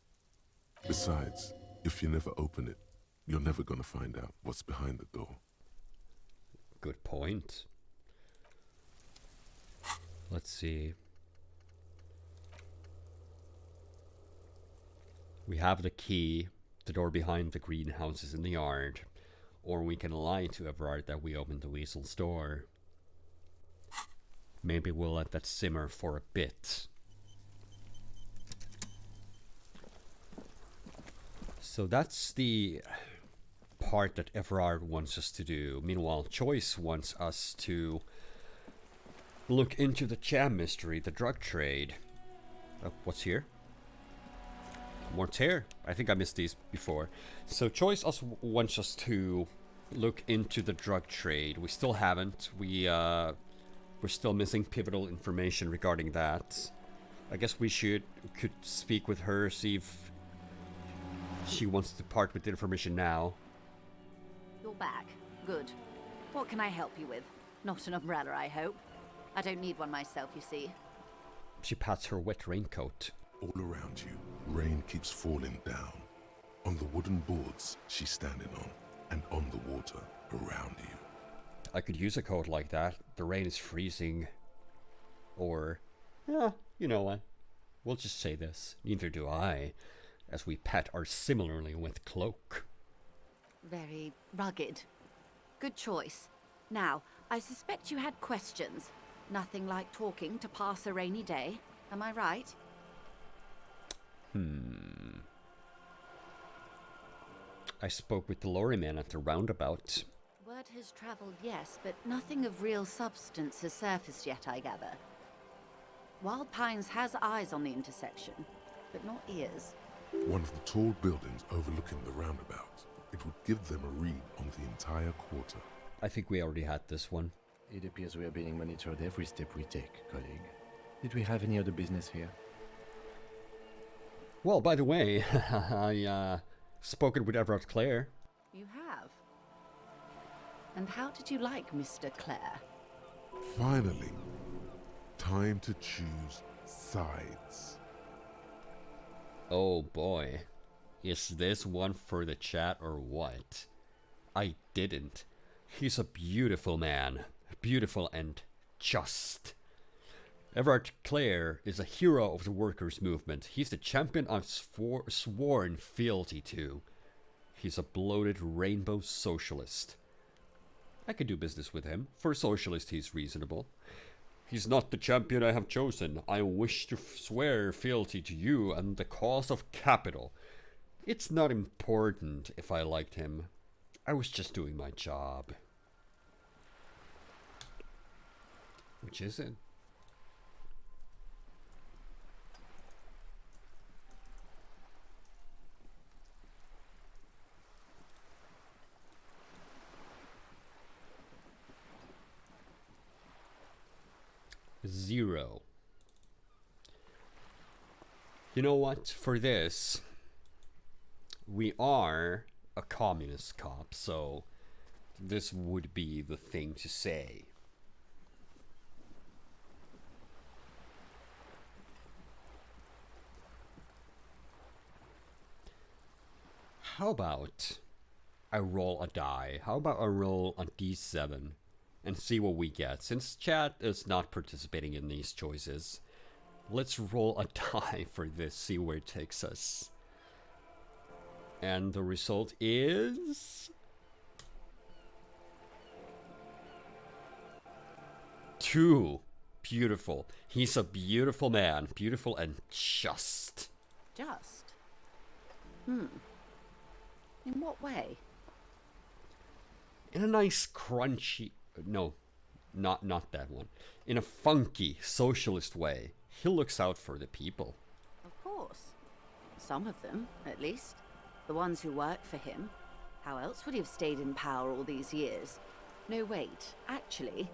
Besides, if you never open it, you're never going to find out what's behind the door. Good point. Let's see. We have the key the door behind the greenhouses in the yard. Or we can lie to Everard that we opened the weasel's door. Maybe we'll let that simmer for a bit. So that's the part that Everard wants us to do. Meanwhile, Choice wants us to look into the Cham mystery, the drug trade. What's here? More tear. I think I missed these before. So Choice also wants us to look into the drug trade. We still haven't. We're still missing pivotal information regarding that. I guess we could speak with her, see if she wants to part with the information now. You're back. Good. What can I help you with? Not an umbrella, I hope. I don't need one myself, you see. She pats her wet raincoat. All around you, rain keeps falling down. On the wooden boards she's standing on, and on the water around you. I could use a coat like that. The rain is freezing. Or, yeah, you know what? We'll just say this. Neither do I, as we pat our similarly wet cloak. Very rugged. Good choice. Now, I suspect you had questions. Nothing like talking to pass a rainy day. Am I right? I spoke with the lorryman at the roundabout. Word has travelled, yes, but nothing of real substance has surfaced yet, I gather. Wild Pines has eyes on the intersection, but not ears. One of the tall buildings overlooking the roundabout. It would give them a read on the entire quarter. I think we already had this one. It appears we are being monitored every step we take, colleague. Did we have any other business here? Well, by the way, I spoken with Everard Clare. You have? And how did you like Mr. Clare? Finally, time to choose sides. Oh boy. Is this one for the chat or what? I didn't. He's a beautiful man. Beautiful and just. Everard Clare is a hero of the workers' movement. He's the champion I've sworn fealty to. He's a bloated rainbow socialist. I could do business with him. For a socialist, he's reasonable. He's not the champion I have chosen. I wish to swear fealty to you and the cause of capital. It's not important if I liked him. I was just doing my job. Which is it? Zero. You know what? For this, we are a communist cop, so this would be the thing to say. How about I roll a die? How about I roll a d7 and see what we get? Since chat is not participating in these choices, let's roll a die for this, see where it takes us. And the result is 2. Beautiful. He's a beautiful man. Beautiful and just. Just? In what way? In a nice crunchy... No, not that one. In a funky socialist way. He looks out for the people. Of course. Some of them, at least. The ones who work for him. How else would he have stayed in power all these years? No, wait. Actually...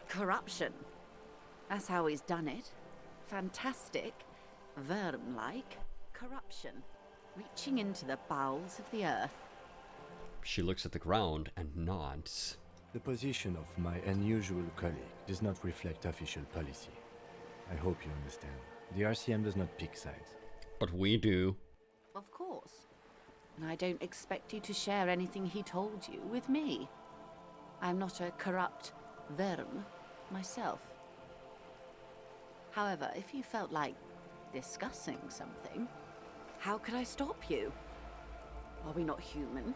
corruption. That's how he's done it. Fantastic, Verm-like corruption. Reaching into the bowels of the earth. She looks at the ground and nods. The position of my unusual colleague does not reflect official policy. I hope you understand. The RCM does not pick sides. But we do. Of course. And I don't expect you to share anything he told you with me. I'm not a corrupt Verm myself. However, if you felt like discussing something, How could I stop you? Are we not human?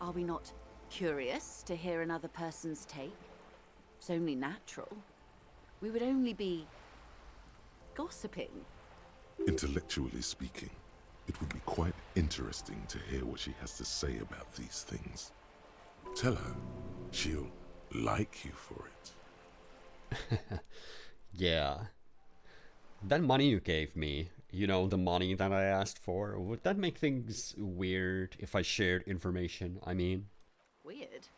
Are we not curious to hear another person's take? It's only natural. We would only be gossiping. Intellectually speaking, it would be quite interesting to hear what she has to say about these things. Tell her she'll like you for it. Yeah. That money you gave me, you know, the money that I asked for, would that make things weird if I shared information, I mean? Weird?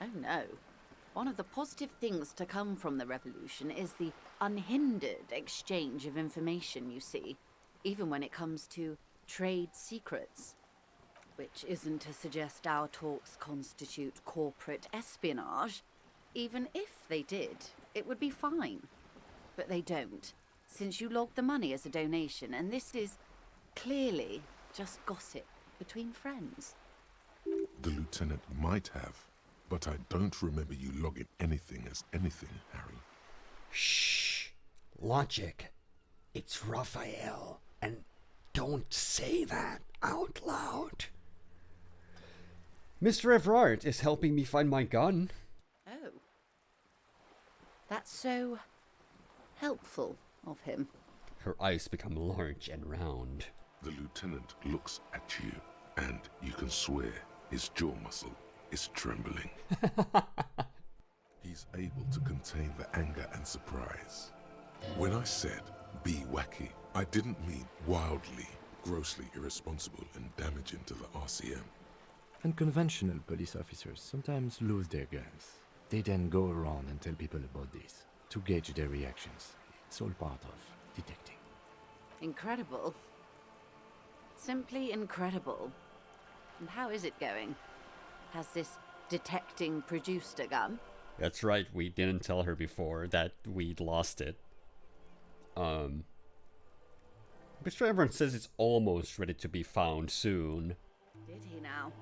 Oh no. One of the positive things to come from the revolution is the unhindered exchange of information, you see, even when it comes to trade secrets. Which isn't to suggest our talks constitute corporate espionage. Even if they did, it would be fine. But they don't, since you logged the money as a donation, and this is clearly just gossip between friends. The lieutenant might have, but I don't remember you logging anything as anything, Harry. Shh. Logic. It's Raphael, and don't say that out loud. Mr. Everard is helping me find my gun. Oh. That's so helpful of him. Her eyes become large and round. The lieutenant looks at you, and you can swear his jaw muscle is trembling. He's able to contain the anger and surprise. When I said be wacky, I didn't mean wildly, grossly irresponsible and damaging to the RCM. Unconventional police officers sometimes lose their guns. They then go around and tell people about this, to gauge their reactions. It's all part of detecting. Incredible. Simply incredible. And how is it going? Has this detecting produced a gun? That's right, we didn't tell her before that we'd lost it. Mr. Everard says it's almost ready to be found soon. Did he now?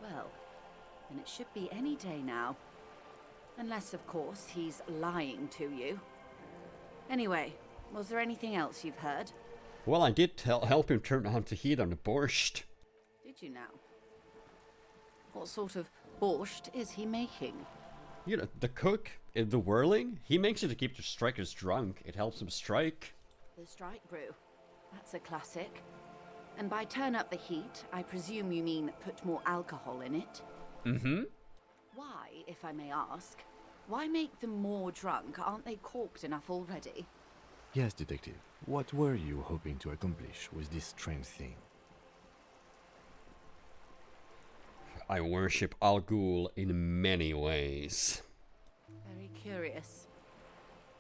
Well, then it should be any day now. Unless, of course, he's lying to you. Anyway, was there anything else you've heard? Well, I did help him turn on the heat on the borscht. Did you now? What sort of borscht is he making? You know, the cook, the whirling, he makes it to keep the strikers drunk. It helps them strike. The strike brew. That's a classic. And by turn up the heat, I presume you mean put more alcohol in it? Mm-hmm. Why, if I may ask? Why make them more drunk? Aren't they corked enough already? Yes, Detective. What were you hoping to accomplish with this strange thing? I worship Al Ghul in many ways. Very curious.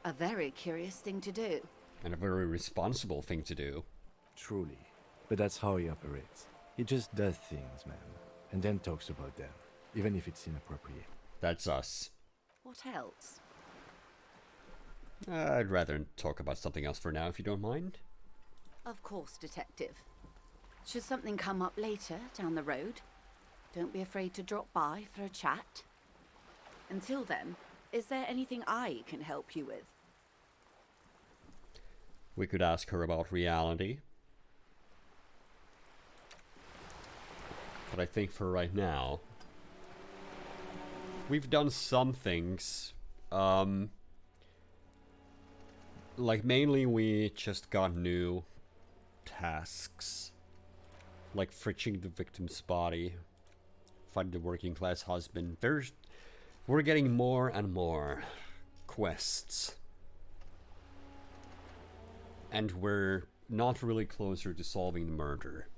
A very curious thing to do. And a very responsible thing to do. Truly. But that's how he operates. He just does things, man. And then talks about them, even if it's inappropriate. That's us. What else? I'd rather talk about something else for now, if you don't mind. Of course, Detective. Should something come up later, down the road, don't be afraid to drop by for a chat. Until then, is there anything I can help you with? We could ask her about reality. But I think for right now, we've done some things. Like mainly we just got new tasks. Like fritching the victim's body. Finding the working class husband. We're getting more and more quests. And we're not really closer to solving the murder.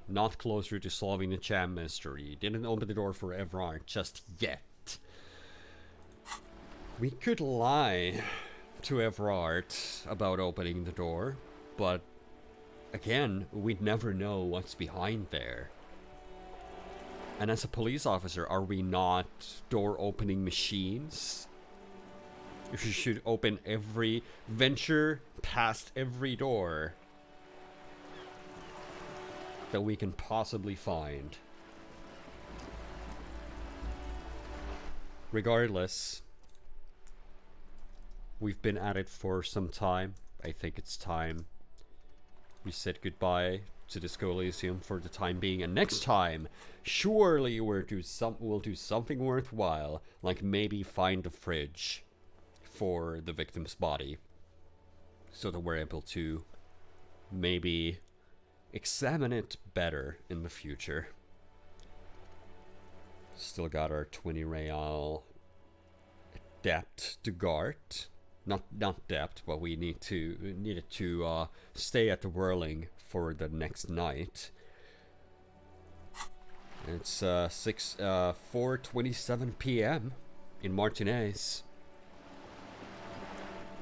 Not closer to solving the Cham mystery. Didn't open the door for Everard just yet. We could lie to Everard about opening the door, but again, we'd never know what's behind there. And as a police officer, are we not door opening machines? If you should open venture past every door that we can possibly find. Regardless, we've been at it for some time. I think it's time we said goodbye to Disco Elysium for the time being, and next time, surely we'll do something worthwhile, like maybe find the fridge for the victim's body, so that we're able to maybe examine it better in the future. Still got our 20 real debt to guard. Not debt, but we needed to stay at the Whirling for the next night. It's 4:27 p.m. in Martinez.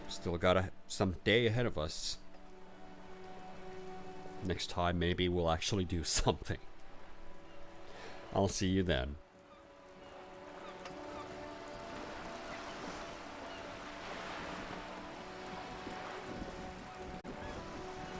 Still got some day ahead of us. Next time, maybe we'll actually do something. I'll see you then.